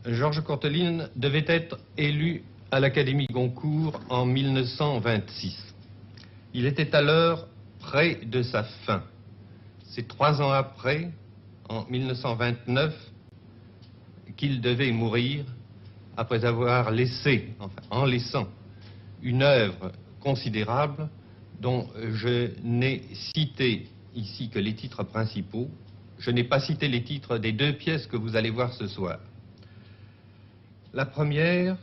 Georges Courteline devait être élu à l'Académie Goncourt en 1926. Il était alors près de sa fin. C'est 3 ans après, en 1929, qu'il devait mourir après avoir laissé, enfin en laissant, une œuvre considérable dont je n'ai cité ici que les titres principaux. Je n'ai pas cité les titres des 2 pièces que vous allez voir ce soir. La première,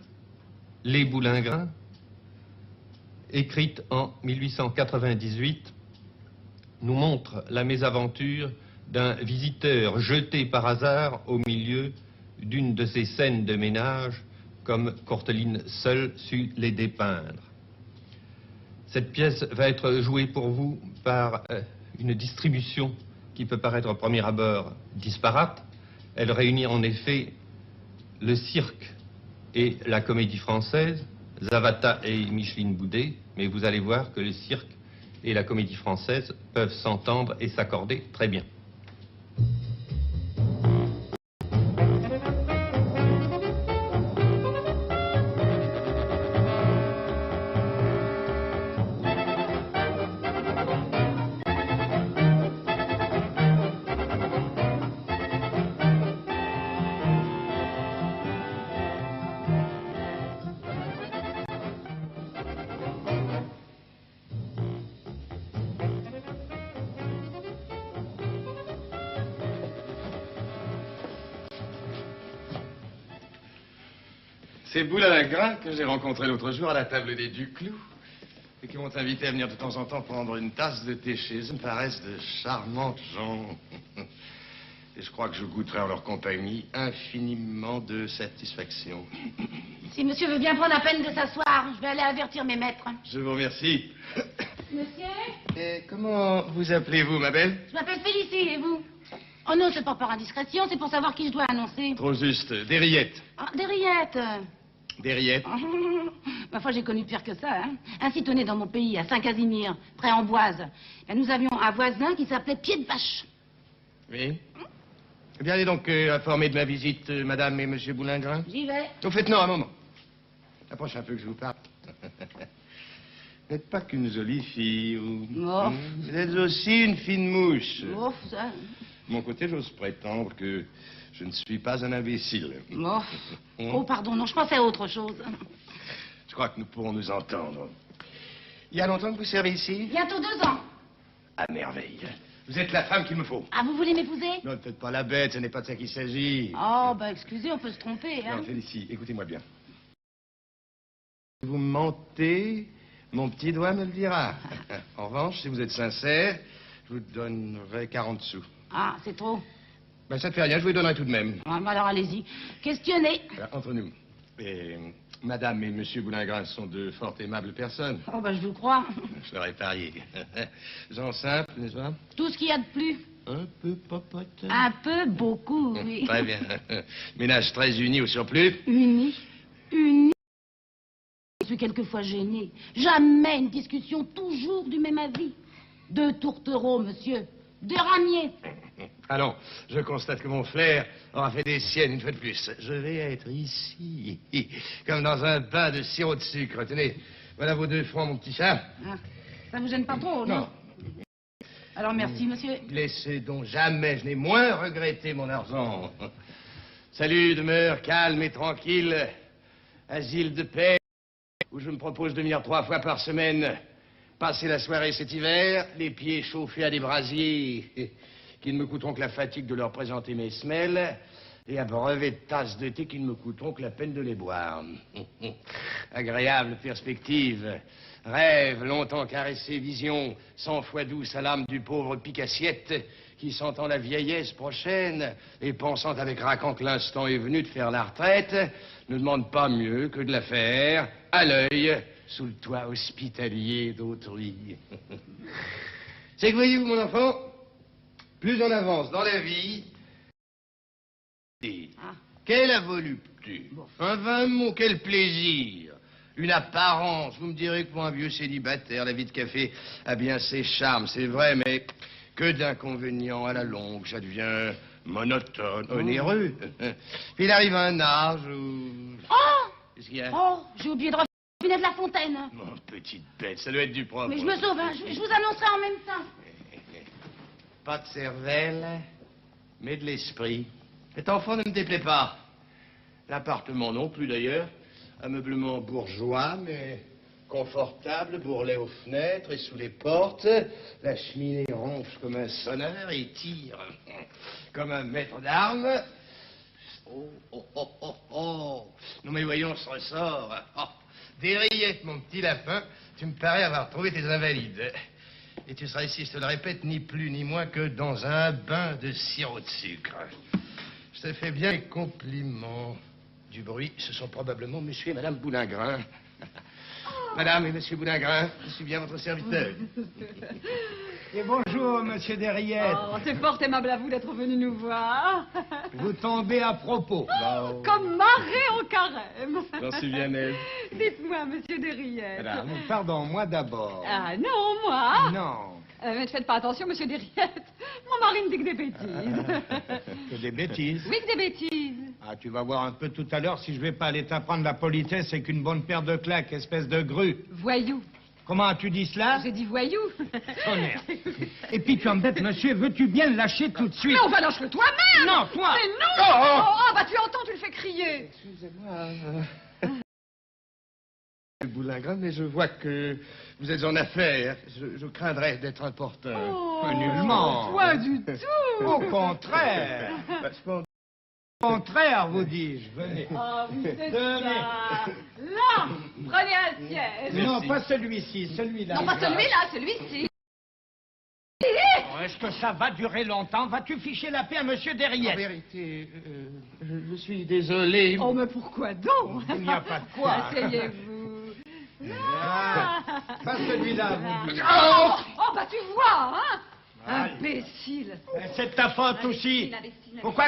Les Boulingrins, écrite en 1898, nous montre la mésaventure d'un visiteur jeté par hasard au milieu d'une de ces scènes de ménage, comme Courteline seul sut les dépeindre. Cette pièce va être jouée pour vous par une distribution qui peut paraître au premier abord disparate. Elle réunit en effet le cirque et la comédie française, Zavata et Micheline Boudet, mais vous allez voir que le cirque et la Comédie Française peuvent s'entendre et s'accorder très bien. C'est Boulingrin que j'ai rencontré l'autre jour à la table des Duclos et qui m'ont invité à venir de temps en temps prendre une tasse de thé chez eux. Me paraissent de charmantes gens. Et je crois que je goûterai en leur compagnie infiniment de satisfaction. Si monsieur veut bien prendre la peine de s'asseoir, je vais aller avertir mes maîtres. Je vous remercie. Monsieur? Et comment vous appelez-vous, ma belle? Je m'appelle Félicie, et vous? Oh non, c'est pas par indiscrétion, c'est pour savoir qui je dois annoncer. Trop juste, des rillettes. Ah, des rillettes. Des rillettes. Ma foi, j'ai connu pire que ça. Hein. Ainsi tenait dans mon pays, à Saint-Casimir, près Amboise. Et nous avions un voisin qui s'appelait Pied de Vache. Oui. Eh bien, allez donc informer de ma visite, madame et monsieur Boulingrin. J'y vais. Au fait, non, un moment. Approche un peu que je vous parle. Vous n'êtes pas qu'une jolie fille, ou... Oh. Vous êtes aussi une fine mouche. Oh, ça... De mon côté, j'ose prétendre que je ne suis pas un imbécile. Oh. Oh, pardon, non, je pensais à autre chose. Je crois que nous pourrons nous entendre. Il y a longtemps que vous servez ici? Bientôt 2 ans. À merveille. Vous êtes la femme qu'il me faut. Ah, vous voulez m'épouser? Non, ne faites pas la bête, ce n'est pas de ça qu'il s'agit. Oh, bah excusez, on peut se tromper, hein. Non, Félicie, écoutez-moi bien. Si vous mentez, mon petit doigt me le dira. En revanche, si vous êtes sincère, je vous donnerai 40 sous. Ah, c'est trop. Ben, ça ne fait rien, je vous les donnerai tout de même. Ah, bah alors allez-y. Questionnez. Entre nous. Et madame et monsieur Boulingrin sont de fort aimables personnes. Oh, bah je vous crois. Je leur ai parié. Gens simples, n'est-ce pas? Tout ce qu'il y a de plus. Un peu popote. Un peu, beaucoup, oui. Très bien. Ménage très uni au surplus. Uni. Uni. Je suis quelquefois gêné. Jamais une discussion, toujours du même avis. 2 tourtereaux, monsieur. 2 ramiers. Allons, je constate que mon flair aura fait des siennes une fois de plus. Je vais être ici, comme dans un bain de sirop de sucre. Tenez, voilà vos 2 francs, mon petit chat. Ah, ça vous gêne pas trop, non? Alors merci, monsieur. Laissez donc jamais, je n'ai moins regretté mon argent. Salut, demeure calme et tranquille. Asile de paix, où je me propose de venir 3 fois par semaine. Passer la soirée cet hiver, les pieds chauffés à des brasiers qui ne me coûteront que la fatigue de leur présenter mes semelles, et à brevet de tasses de thé qui ne me coûteront que la peine de les boire. Agréable perspective. Rêve longtemps caressé, vision 100 fois douce à l'âme du pauvre pique-assiette qui, sentant la vieillesse prochaine et pensant avec Racan que l'instant est venu de faire la retraite, ne demande pas mieux que de la faire à l'œil sous le toit hospitalier d'autrui. C'est que voyez-vous, mon enfant, plus on avance dans la vie, quelle la volupté, un vain mot, quel plaisir, une apparence. Vous me direz que pour un vieux célibataire, la vie de café a bien ses charmes, c'est vrai, mais que d'inconvénients à la longue, ça devient monotone, onéreux. Puis il arrive un âge où... Oh! Qu'est-ce qu'il y a? Oh, j'ai oublié de refaire de la fontaine. Mon petite bête, ça doit être du propre. Mais je me sauve, hein. Je vous annoncerai en même temps. Pas de cervelle, mais de l'esprit. Cet enfant ne me déplaît pas. L'appartement non plus d'ailleurs. Ameublement bourgeois, mais confortable, bourrelet aux fenêtres et sous les portes. La cheminée ronfle comme un sonneur et tire comme un maître d'armes. Oh, oh, oh, oh, oh. Non mais voyons ce ressort. Oh. Des rillettes, mon petit lapin. Tu me parais avoir trouvé tes invalides. Et tu seras ici, je te le répète, ni plus ni moins que dans un bain de sirop de sucre. Je te fais bien les compliments. Du bruit, ce sont probablement monsieur et madame Boulingrin. Madame et monsieur Boulingrin, je suis bien votre serviteur. Et bonjour, monsieur Derriette. Oh, c'est fort aimable à vous d'être venu nous voir. Vous tombez à propos. Comme marée en carême. J'en suis bien aise. Dites-moi, monsieur Derriette. Madame, pardon, moi d'abord. Ah non, moi. Non. Mais ne faites pas attention, monsieur Derriette. Mon mari me dit que des bêtises. Que des bêtises. Oui, que des bêtises. Ah, tu vas voir un peu tout à l'heure si je vais pas aller t'apprendre la politesse et qu'une bonne paire de claques, espèce de grue. Voyou. Comment as-tu dit cela? J'ai dit voyou. Tonnerre. Et puis tu embêtes, monsieur, veux-tu bien le lâcher tout de suite? Mais enfin, lâche-le toi-même. Non, toi. Mais non. Oh, bah tu entends, tu le fais crier. Excusez-moi. Boulingrin, mais je vois que vous êtes en affaires. Je craindrais d'être importun. Oh, nullement. Pas du tout. Au contraire. Au contraire, vous dis-je. Venez. Ah, oui, c'est Venez. ça. Là, prenez un siège. Non, pas celui-ci, celui-là. Non, pas celui-là, celui-ci. Oh, est-ce que ça va durer longtemps? Vas-tu ficher la paix à monsieur En Derriette? vérité, je suis désolé. Oh, mais pourquoi donc? Il n'y a pas de quoi. Asseyez-vous. Ah, pas celui-là, vous dites. Oh, bah tu vois, hein? Imbécile. C'est de ta faute aussi. Pourquoi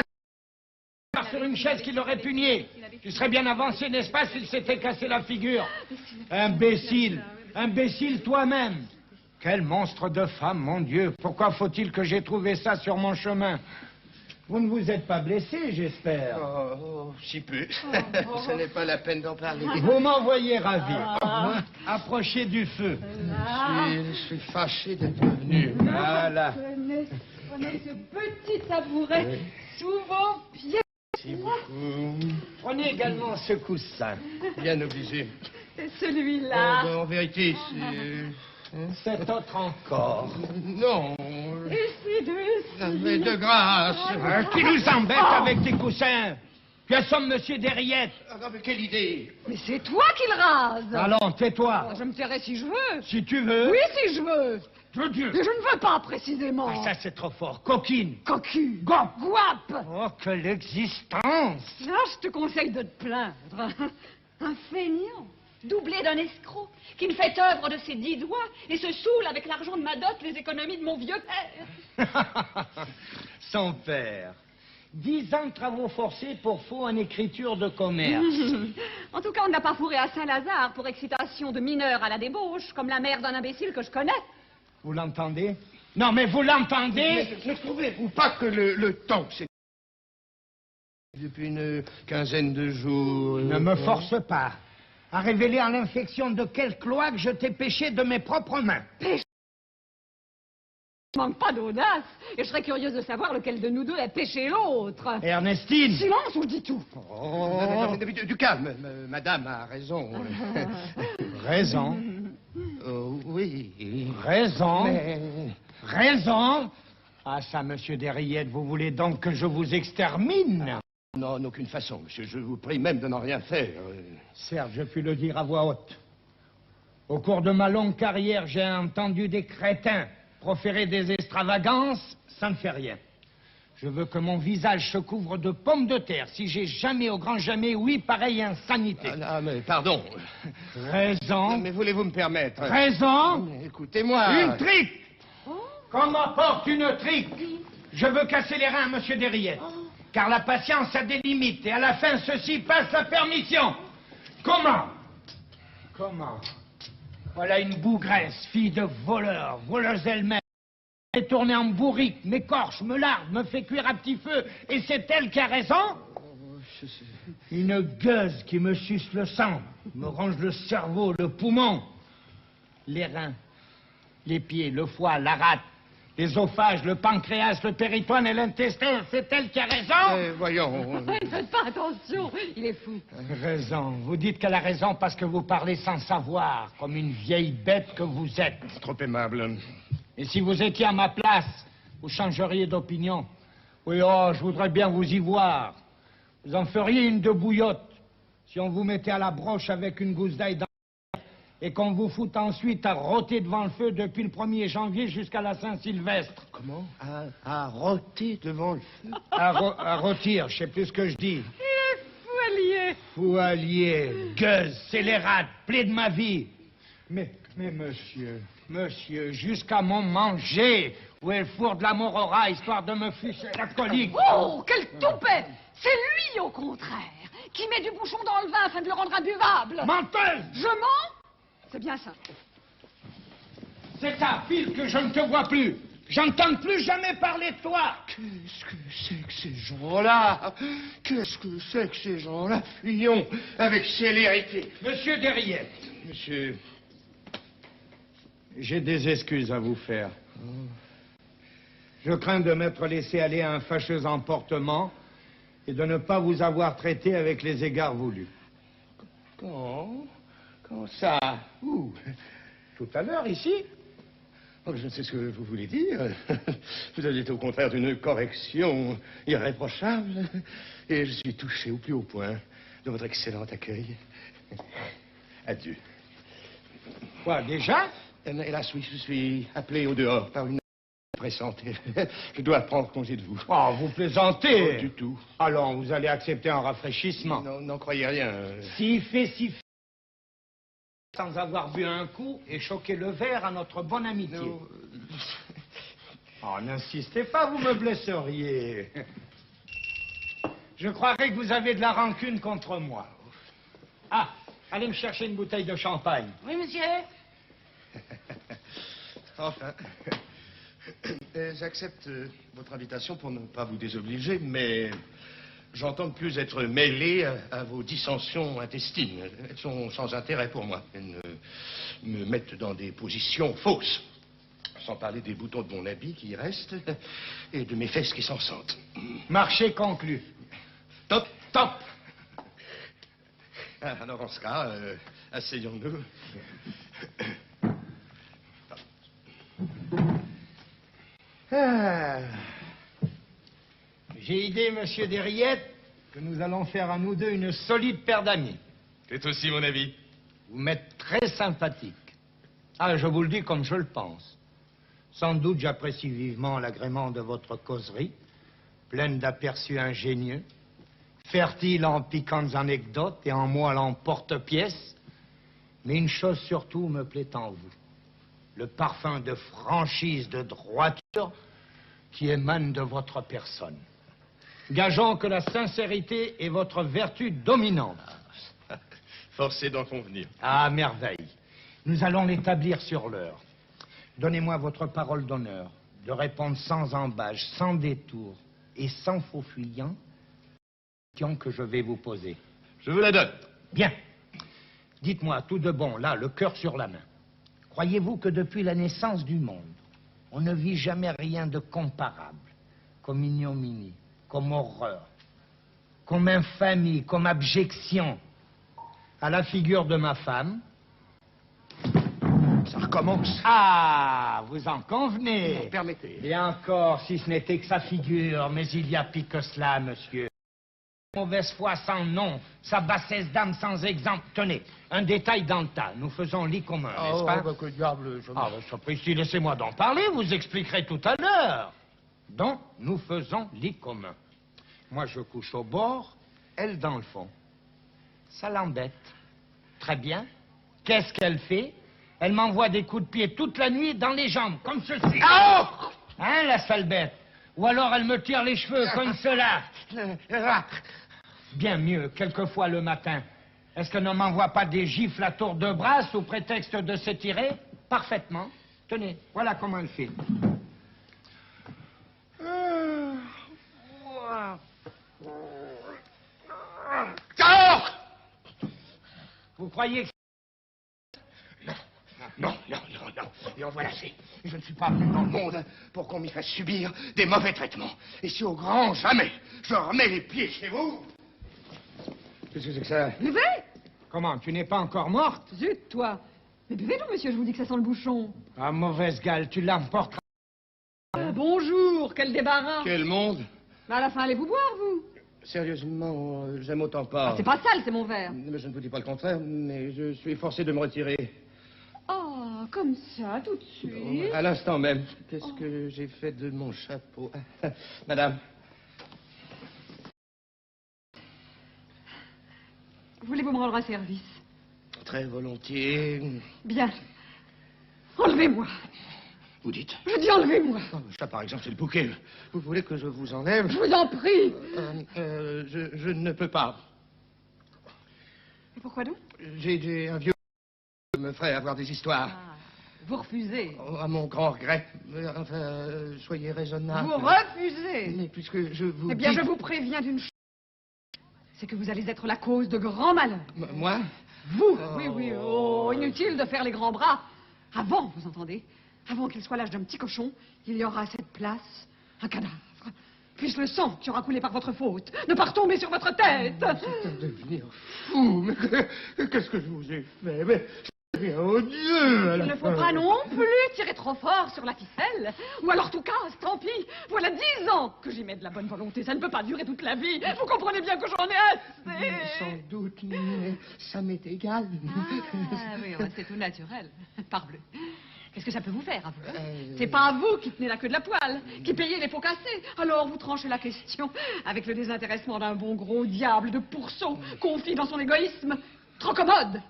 sur une chaise qu'il aurait pu nier? Tu serais bien avancé, n'est-ce pas, s'il s'était cassé la figure? Imbécile. Imbécile toi-même. Quel monstre de femme, mon Dieu. Pourquoi faut-il que j'aie trouvé ça sur mon chemin? Vous ne vous êtes pas blessé, j'espère. Oh, si peu. Ce n'est pas la peine d'en parler. Vous m'envoyez ravi. Approchez du feu. Je suis fâché d'être venu. Voilà. Prenez ce petit tabouret sous vos pieds. Merci beaucoup. Prenez également ce coussin. Bien obligé. Et celui-là. En vérité, c'est... Cet autre encore. Non. Ici, Mais de grâce. Qui nous embête avec tes coussins? Tu assombres monsieur Derriette. Ah, mais quelle idée. Mais c'est toi qui le rase. Allons, tais-toi. Je me tairai si je veux. Si tu veux. Oui, si je veux. Je Dieu. Mais je ne veux pas, précisément. Ah, ça, c'est trop fort. Coquine. Cocu. Gop. Guape. Oh, que l'existence. Là, je te conseille de te plaindre. Un feignant, doublé d'un escroc, qui ne fait œuvre de ses 10 doigts et se saoule avec l'argent de ma dot les économies de mon vieux père. Son père. 10 ans de travaux forcés pour faux en écriture de commerce. En tout cas, on n'a pas fourré à Saint-Lazare pour excitation de mineurs à la débauche, comme la mère d'un imbécile que je connais. Vous l'entendez? Non, mais vous l'entendez? Ne trouvez-vous pas que le temps, c'est... Depuis une quinzaine de jours... Ne me force pas à révéler à l'infection de quel cloaque je t'ai pêché de mes propres mains. Péché? Je manque pas d'audace, et je serais curieuse de savoir lequel de nous deux a péché l'autre. Ernestine! Silence ou je dis tout? Oh. Du calme, madame a raison. Raison? Oui. Raison? Mais... Raison? Ah ça, monsieur Derriette, vous voulez donc que je vous extermine? Non, d'aucune façon, monsieur. Je vous prie même de n'en rien faire. Certes, je puis le dire à voix haute. Au cours de ma longue carrière, j'ai entendu des crétins proférer des extravagances, ça ne fait rien. Je veux que mon visage se couvre de pommes de terre si j'ai jamais, au grand jamais, oui, pareille insanité. Ah, mais pardon. Raison. Mais voulez-vous me permettre? Raison. Écoutez-moi. Une trique. Qu'on m'apporte une trique. Je veux casser les reins à monsieur Derriette. Car la patience a des limites et à la fin, ceci passe la permission. Comment? Comment? Voilà une bougresse, fille de voleur, voleuse elle-même. Elle est tournée en bourrique, m'écorche, me larde, me fait cuire à petit feu, et c'est elle qui a raison? Une gueuse qui me suce le sang, me ronge le cerveau, le poumon, les reins, les pieds, le foie, la rate, l'ésophage, le pancréas, le péritoine et l'intestin, c'est elle qui a raison? Voyons. Ne faites pas attention, il est fou. Raison. Vous dites qu'elle a raison parce que vous parlez sans savoir, comme une vieille bête que vous êtes. Trop aimable. Et si vous étiez à ma place, vous changeriez d'opinion. Oui, oh, je voudrais bien vous y voir. Vous en feriez une de bouillotte si on vous mettait à la broche avec une gousse d'ail dans et qu'on vous fout ensuite à rôter devant le feu depuis le 1er janvier jusqu'à la Saint-Sylvestre. Comment? À rôter devant le feu? À rôtir, je sais plus ce que je dis. Il est fou Fou allié, gueuse, scélérate, plaie de ma vie. Mais monsieur, Monsieur, jusqu'à mon manger. Où est le four de la Morora, histoire de me ficher la colique? Oh, quel toupet! C'est lui, au contraire, qui met du bouchon dans le vin afin de le rendre imbuvable. Menteuse! Je mens? C'est bien ça. C'est ta fille que je ne te vois plus. J'entends plus jamais parler de toi. Qu'est-ce que c'est que ces gens-là? Qu'est-ce que c'est que ces gens-là? Fuyons avec célérité. Monsieur Derriette. Monsieur... J'ai des excuses à vous faire. Je crains de m'être laissé aller à un fâcheux emportement et de ne pas vous avoir traité avec les égards voulus. Quand ça? Où? Tout à l'heure, ici. Oh, je ne sais ce que vous voulez dire. Vous avez été au contraire d'une correction irréprochable. Et je suis touché au plus haut point de votre excellent accueil. Adieu. Quoi, déjà? Hélas, oui, je suis appelé au dehors par une pressante. Je dois prendre congé de vous. Oh, vous plaisantez? Pas du tout. Alors, vous allez accepter un rafraîchissement. Non, n'en croyez rien. S'il fait si sans avoir bu un coup et choquer le verre à notre bonne amitié. Non. Oh, n'insistez pas, vous me blesseriez. Je croirais que vous avez de la rancune contre moi. Ah, allez me chercher une bouteille de champagne. Oui, monsieur? Enfin, j'accepte votre invitation pour ne pas vous désobliger, mais j'entends ne plus être mêlé à vos dissensions intestines. Elles sont sans intérêt pour moi. Elles me mettent dans des positions fausses. Sans parler des boutons de mon habit qui y restent et de mes fesses qui s'en sentent. Marché conclu. Top, top. Alors en ce cas, asseyons-nous. Ah. J'ai idée, monsieur Derriette, que nous allons faire à nous deux une solide paire d'amis. C'est aussi mon avis. Vous m'êtes très sympathique. Ah, je vous le dis comme je le pense. Sans doute, j'apprécie vivement l'agrément de votre causerie, pleine d'aperçus ingénieux, fertile en piquantes anecdotes et en moelle en porte-pièces. Mais une chose surtout me plaît en vous. Le parfum de franchise, de droiture qui émane de votre personne. Gageons que la sincérité est votre vertu dominante. Force est d'en convenir. Ah, merveille. Nous allons l'établir sur l'heure. Donnez-moi votre parole d'honneur de répondre sans embâche, sans détour et sans faux fuyant aux questions que je vais vous poser. Je vous la donne. Bien. Dites-moi tout de bon, là, le cœur sur la main. Croyez-vous que depuis la naissance du monde, on ne vit jamais rien de comparable, comme ignominie, comme horreur, comme infamie, comme abjection, à la figure de ma femme? Ça recommence. Ah, vous en convenez. Permettez. Et encore, si ce n'était que sa figure, mais il y a pis que cela, monsieur. Mauvaise foi sans nom, sa bassesse d'âme sans exemple. Tenez, un détail dans le tas. Nous faisons lit commun, n'est-ce pas? Que diable, Ah, sapristi, laissez-moi d'en parler, vous expliquerez tout à l'heure. Donc, nous faisons lit commun. Moi, je couche au bord, elle dans le fond. Ça l'embête. Très bien. Qu'est-ce qu'elle fait? Elle m'envoie des coups de pied toute la nuit dans les jambes, comme ceci. Ah! Hein, la sale bête? Ou alors elle me tire les cheveux, comme cela. Bien mieux, quelquefois le matin. Est-ce qu'elle ne m'envoie pas des gifles à tour de bras sous prétexte de s'étirer? Parfaitement. Tenez, voilà comment elle fait. Vous croyez que... Non. Et en voilà assez. Je ne suis pas venu dans le monde pour qu'on m'y fasse subir des mauvais traitements. Et si au grand jamais, je remets les pieds chez vous... Qu'est-ce que c'est que ça? Buvez! Comment, tu n'es pas encore morte? Zut, toi! Mais buvez donc, monsieur, je vous dis que ça sent le bouchon. Ah, mauvaise gale, tu l'emporteras. Bonjour, quel débarras! Quel monde? Mais à la fin, allez-vous boire, vous? Sérieusement, j'aime autant pas. Ah, c'est pas sale, c'est mon verre. Mais je ne vous dis pas le contraire, mais je suis forcé de me retirer. Oh, comme ça, tout de suite. À l'instant même. Qu'est-ce que j'ai fait de mon chapeau? Madame. Voulez-vous me rendre un service? Très volontiers. Bien. Enlevez-moi. Vous dites? Je dis enlevez-moi. Oh, ça, par exemple, c'est le bouquet. Vous voulez que je vous enlève? Je vous en prie. Je ne peux pas. Et pourquoi donc? J'ai un vieux qui me ferait avoir des histoires. Ah, vous refusez. Oh, à mon grand regret. Soyez raisonnable. Vous refusez. Mais puisque je vous Eh bien, dis... je vous préviens d'une chose. C'est que vous allez être la cause de grands malheurs. Moi? Vous? Oui, oui. Oh, inutile de faire les grands bras. Avant, vous entendez? Avant qu'il soit l'âge d'un petit cochon, il y aura à cette place un cadavre. Puisse le sang qui aura coulé par votre faute ne pas retomber sur votre tête. C'est à devenir fou. Mais qu'est-ce que je vous ai fait? Mais c'est odieux. Il ne faut pas non plus tirer trop fort sur la ficelle. Ou alors tout casse, tant pis. Voilà 10 ans que j'y mets de la bonne volonté. Ça ne peut pas durer toute la vie. Vous comprenez bien que j'en ai assez. Sans doute, mais ça m'est égal. Ah oui, c'est tout naturel. Parbleu. Qu'est-ce que ça peut vous faire, à vous? C'est pas vous qui tenez la queue de la poêle, qui payez les pots cassés. Alors vous tranchez la question avec le désintéressement d'un bon gros diable de pourceau, confit dans son égoïsme. Trop commode.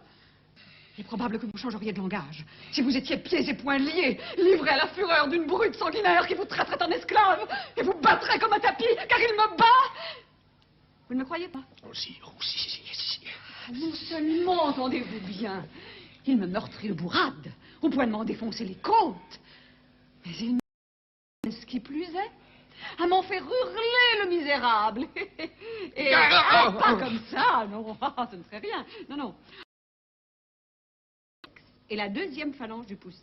Il est probable que vous changeriez de langage si vous étiez pieds et poings liés, livrés à la fureur d'une brute sanguinaire qui vous traiterait en esclave et vous battrait comme un tapis, car il me bat. Vous ne me croyez pas? Oh, si. Non seulement, entendez-vous bien, il me meurtrit de bourrade, au point de m'en défoncer les côtes, mais il me... ce qui plus est, à m'en faire hurler, le misérable. Et pas comme ça, non, ce ne serait rien. Non. Et la deuxième phalange du pouce.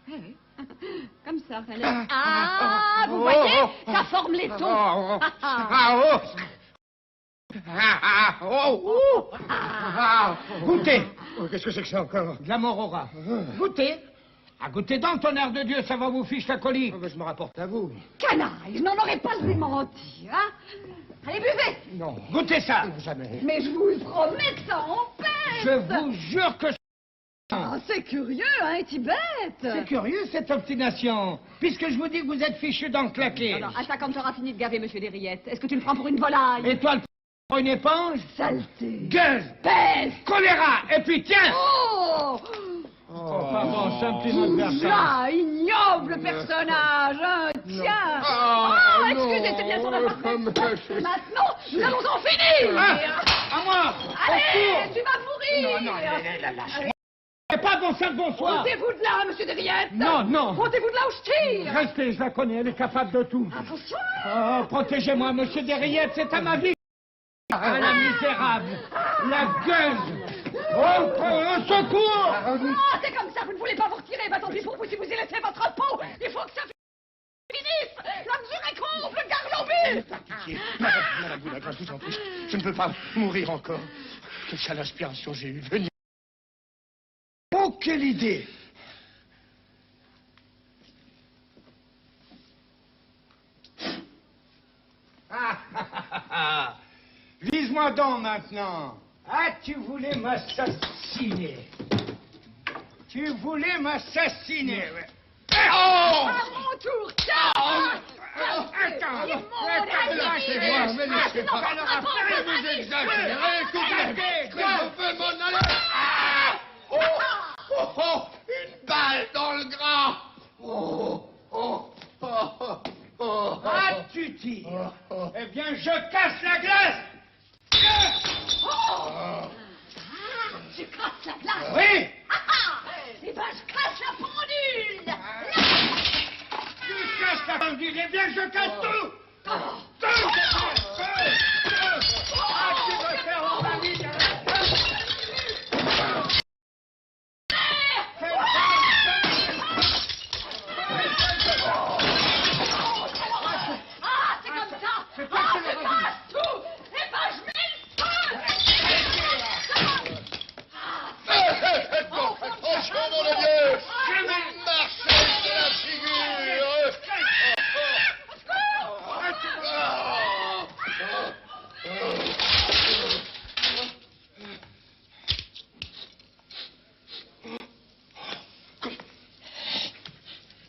Oui. Comme ça. Ah, vous voyez, ça forme les tons. Goûtez. Qu'est-ce que c'est que ça encore? De la morora. Goûtez. Ah, goûtez donc, tonnerre de Dieu, ça va vous fiche la colique. Je me rapporte à vous. Canaille, je n'en aurais pas le démenti, hein? Allez, buvez. Non. Goûtez ça. Jamais. Mais je vous promets que ça empêche. Je vous jure que... Oh, c'est curieux, hein, Tibet. C'est curieux, cette obstination. Puisque je vous dis que vous êtes fichu dans le claquet. Alors, à ça, quand tu auras fini de gaver, monsieur Desriettes, est-ce que tu le prends pour une volaille? Et toi, pour une éponge? Saleté. Gueuse. Peste. Choléra. Et puis tiens. Oh, pardon, c'est un petit mot de garçon. là, ignoble personnage, hein, tiens. Excusez, c'est bien ton affaire. Maintenant, nous allons en finir. À moi. Allez, tu vas mourir. Non, lâchez-moi. C'est pas bon sang, bonsoir. Montez-vous de là, monsieur Desriettes. Non. Montez-vous de là où je tire. Restez, je la connais, elle est capable de tout. Attention. Oh, protégez-moi, monsieur Desriettes, c'est à ma vie. Ah, la misérable, la gueuse. Au secours. C'est comme ça, vous ne voulez pas vous retirer. Bah tant pis pour vous si vous y laissez votre peau. Il faut que ça finisse. La mesure est comble, garlambé. Pitié. Madame Boulagra, je vous en prie. Je ne peux pas mourir encore. Quelle sale inspiration j'ai eue. Venez. Oh, quelle idée! Vise-moi donc maintenant. Ah, tu voulais m'assassiner. Tu voulais m'assassiner. À mon tour, tiens. Attends. Laissez-moi, mais laissez pas. Vous exagérez, écoutez, je peux m'en aller. Une balle dans le gras. Ah, tu tires. Eh bien, je casse la glace. Tu casses la glace. Oui. Eh ben, je casse la pendule. Tu casses la pendule. Eh bien, je casse tout. Tout. Ah, tu vas faire en famille.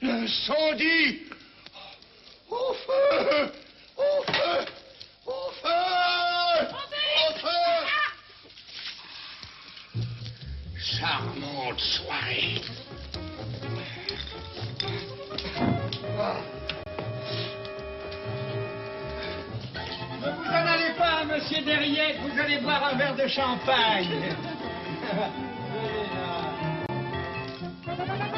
L'incendie! Au feu! Au feu! Au feu! Au feu! Charmante soirée. Ne vous en allez pas, monsieur Derriette, vous allez boire un verre de champagne. Venez là.